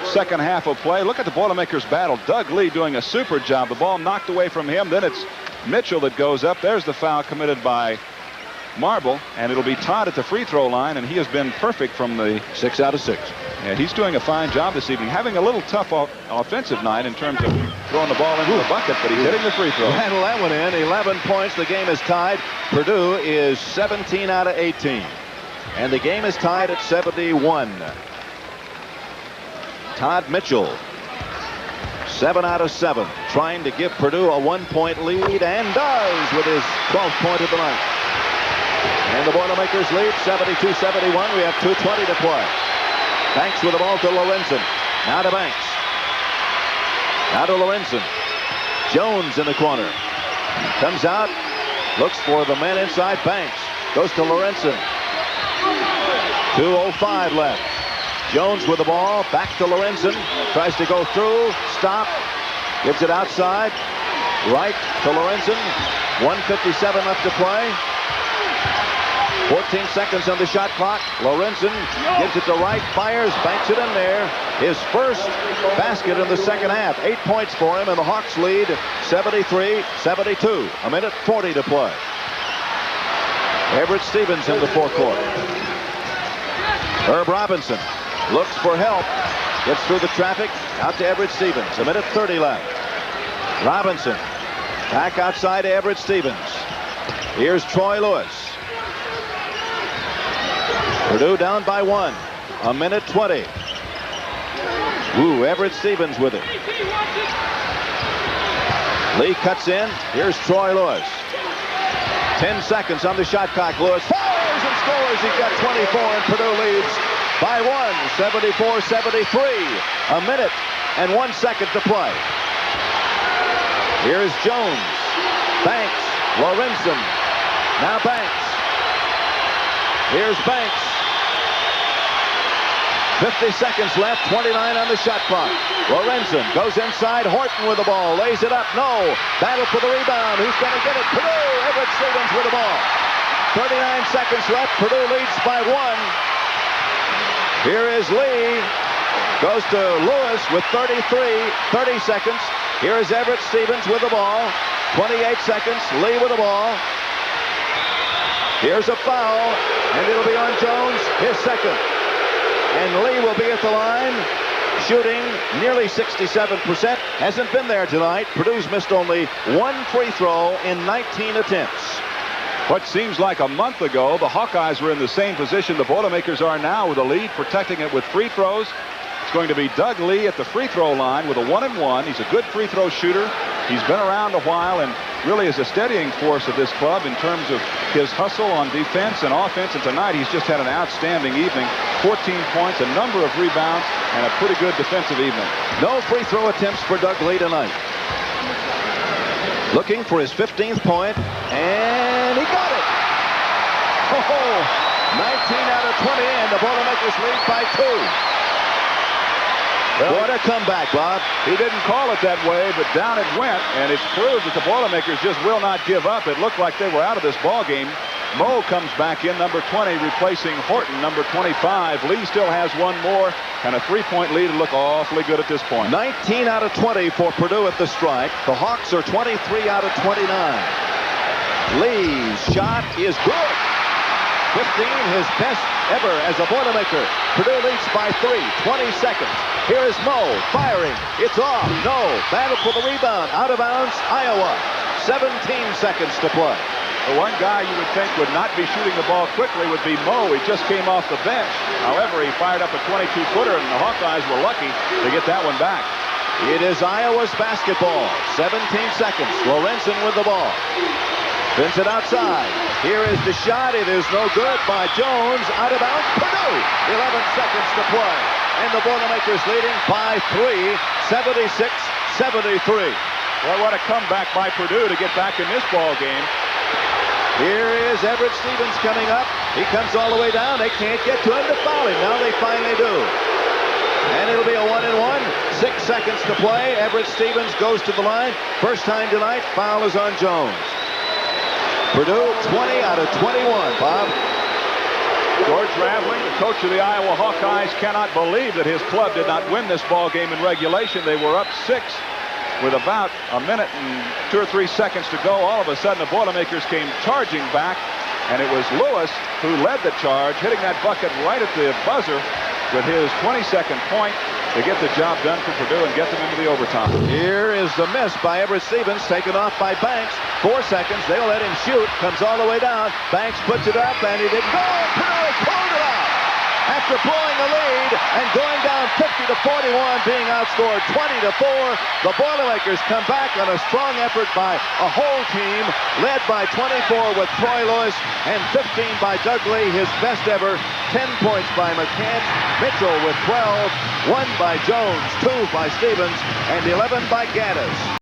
Speaker 2: second half of play. Look at the Boilermakers battle. Doug Lee doing a super job. The ball knocked away from him. Then it's Mitchell that goes up. There's the foul committed by Marble, and it'll be Todd at the free throw line, and he has been perfect from the
Speaker 1: 6 out of 6.
Speaker 2: Yeah, he's doing a fine job this evening. Having a little tough offensive night in terms of throwing the ball into the bucket, but he's hitting the free throw.
Speaker 1: Handle that one in. 11 points. The game is tied. Purdue is 17 out of 18. And the game is tied at 71. Todd Mitchell, 7 out of 7, trying to give Purdue a 1-point lead, and does with his 12th point of the night. And the Boilermakers lead 72-71. We have 2:20 to play. Banks with the ball to Lorenzen. Now to Banks. Now to Lorenzen. Jones in the corner. Comes out. Looks for the man inside. Banks. Goes to Lorenzen. 2:05 left. Jones with the ball. Back to Lorenzen. Tries to go through. Stop. Gives it outside. Right to Lorenzen. 1:57 left to play. 14 seconds on the shot clock. Lorenzen gives it to Wright, fires, banks it in there. His first basket in the second half. 8 points for him, and the Hawks lead 73-72. 1:40 to play. Everett Stevens in the forecourt. Herb Robinson looks for help. Gets through the traffic. Out to Everett Stevens. 1:30 left. Robinson back outside to Everett Stevens. Here's Troy Lewis. Purdue down by 1. 1:20. Ooh, Everett Stevens with it. Lee cuts in. Here's Troy Lewis. 10 seconds on the shot clock. Lewis fires and scores. He's got 24, and Purdue leads by 1. 74-73. 1:01 to play. Here's Jones. Banks. Lorenzen. Now Banks. Here's Banks. 50 seconds left, 29 on the shot clock. Lorenzen goes inside. Horton with the ball. Lays it up. No. Battle for the rebound. Who's going to get it? Purdue. Everett Stevens with the ball. 39 seconds left. Purdue leads by 1. Here is Lee. Goes to Lewis with 30 seconds. Here is Everett Stevens with the ball. 28 seconds. Lee with the ball. Here's a foul, and it'll be on Jones, his second. And Lee will be at the line, shooting nearly 67%. Hasn't been there tonight. Purdue's missed only 1 free throw in 19 attempts.
Speaker 2: What seems like a month ago, the Hawkeyes were in the same position the Boilermakers are now, with a lead, protecting it with free throws. It's going to be Doug Lee at the free throw line with a 1-and-1. He's a good free throw shooter. He's been around a while and really is a steadying force of this club in terms of his hustle on defense and offense. And tonight he's just had an outstanding evening. 14 points, a number of rebounds, and a pretty good defensive evening.
Speaker 1: No free throw attempts for Doug Lee tonight. Looking for his 15th point, and he got it. Oh, 19 out of 20 in. The Boilermakers lead by 2. What a comeback, Bob.
Speaker 2: He didn't call it that way, but down it went, and it's proved that the Boilermakers just will not give up. It looked like they were out of this ball game. Moe comes back in, number 20, replacing Horton, number 25. Lee still has one more, and a 3-point lead to look awfully good at this point.
Speaker 1: 19 out of 20 for Purdue at the strike. The Hawks are 23 out of 29. Lee's shot is good. 15, his best ever as a Boilermaker. Purdue leads by 3, 20 seconds. Here is Moe firing. It's off. No. Battle for the rebound. Out of bounds, Iowa. 17 seconds to play.
Speaker 2: The one guy you would think would not be shooting the ball quickly would be Moe. He just came off the bench. However, he fired up a 22-footer, and the Hawkeyes were lucky to get that one back.
Speaker 1: It is Iowa's basketball. 17 seconds. Lorenzen with the ball. Spins it outside. Here is the shot. It is no good by Jones. Out of bounds. Purdue. 11 seconds to play. And the Boilermakers leading by 3, 76-73.
Speaker 2: Well, what a comeback by Purdue to get back in this ball game.
Speaker 1: Here is Everett Stevens coming up. He comes all the way down. They can't get to him to foul him. Now they finally do. And it'll be a 1-and-1. 6 seconds to play. Everett Stevens goes to the line. First time tonight. Foul is on Jones. Purdue 20 out of 21, Bob.
Speaker 2: George Raveling, the coach of the Iowa Hawkeyes, cannot believe that his club did not win this ball game in regulation. They were up 6 with about a minute and 2 or 3 seconds to go. All of a sudden, the Boilermakers came charging back, and it was Lewis who led the charge, hitting that bucket right at the buzzer. with his 22nd point to get the job done for Purdue and get them into the overtime.
Speaker 1: Here is the miss by Everett Stevens, taken off by Banks. 4 seconds. They'll let him shoot. Comes all the way down. Banks puts it up, and he didn't go. Purdue pulled it out. After blowing the lead and going down 50-41, being outscored 20-4, the Boilermakers come back on a strong effort by a whole team, led by 24 with Troy Lewis and 15 by Dudley, his best ever. 10 points by McCants, Mitchell with 12, 1 by Jones, 2 by Stevens, and 11 by Gaddis.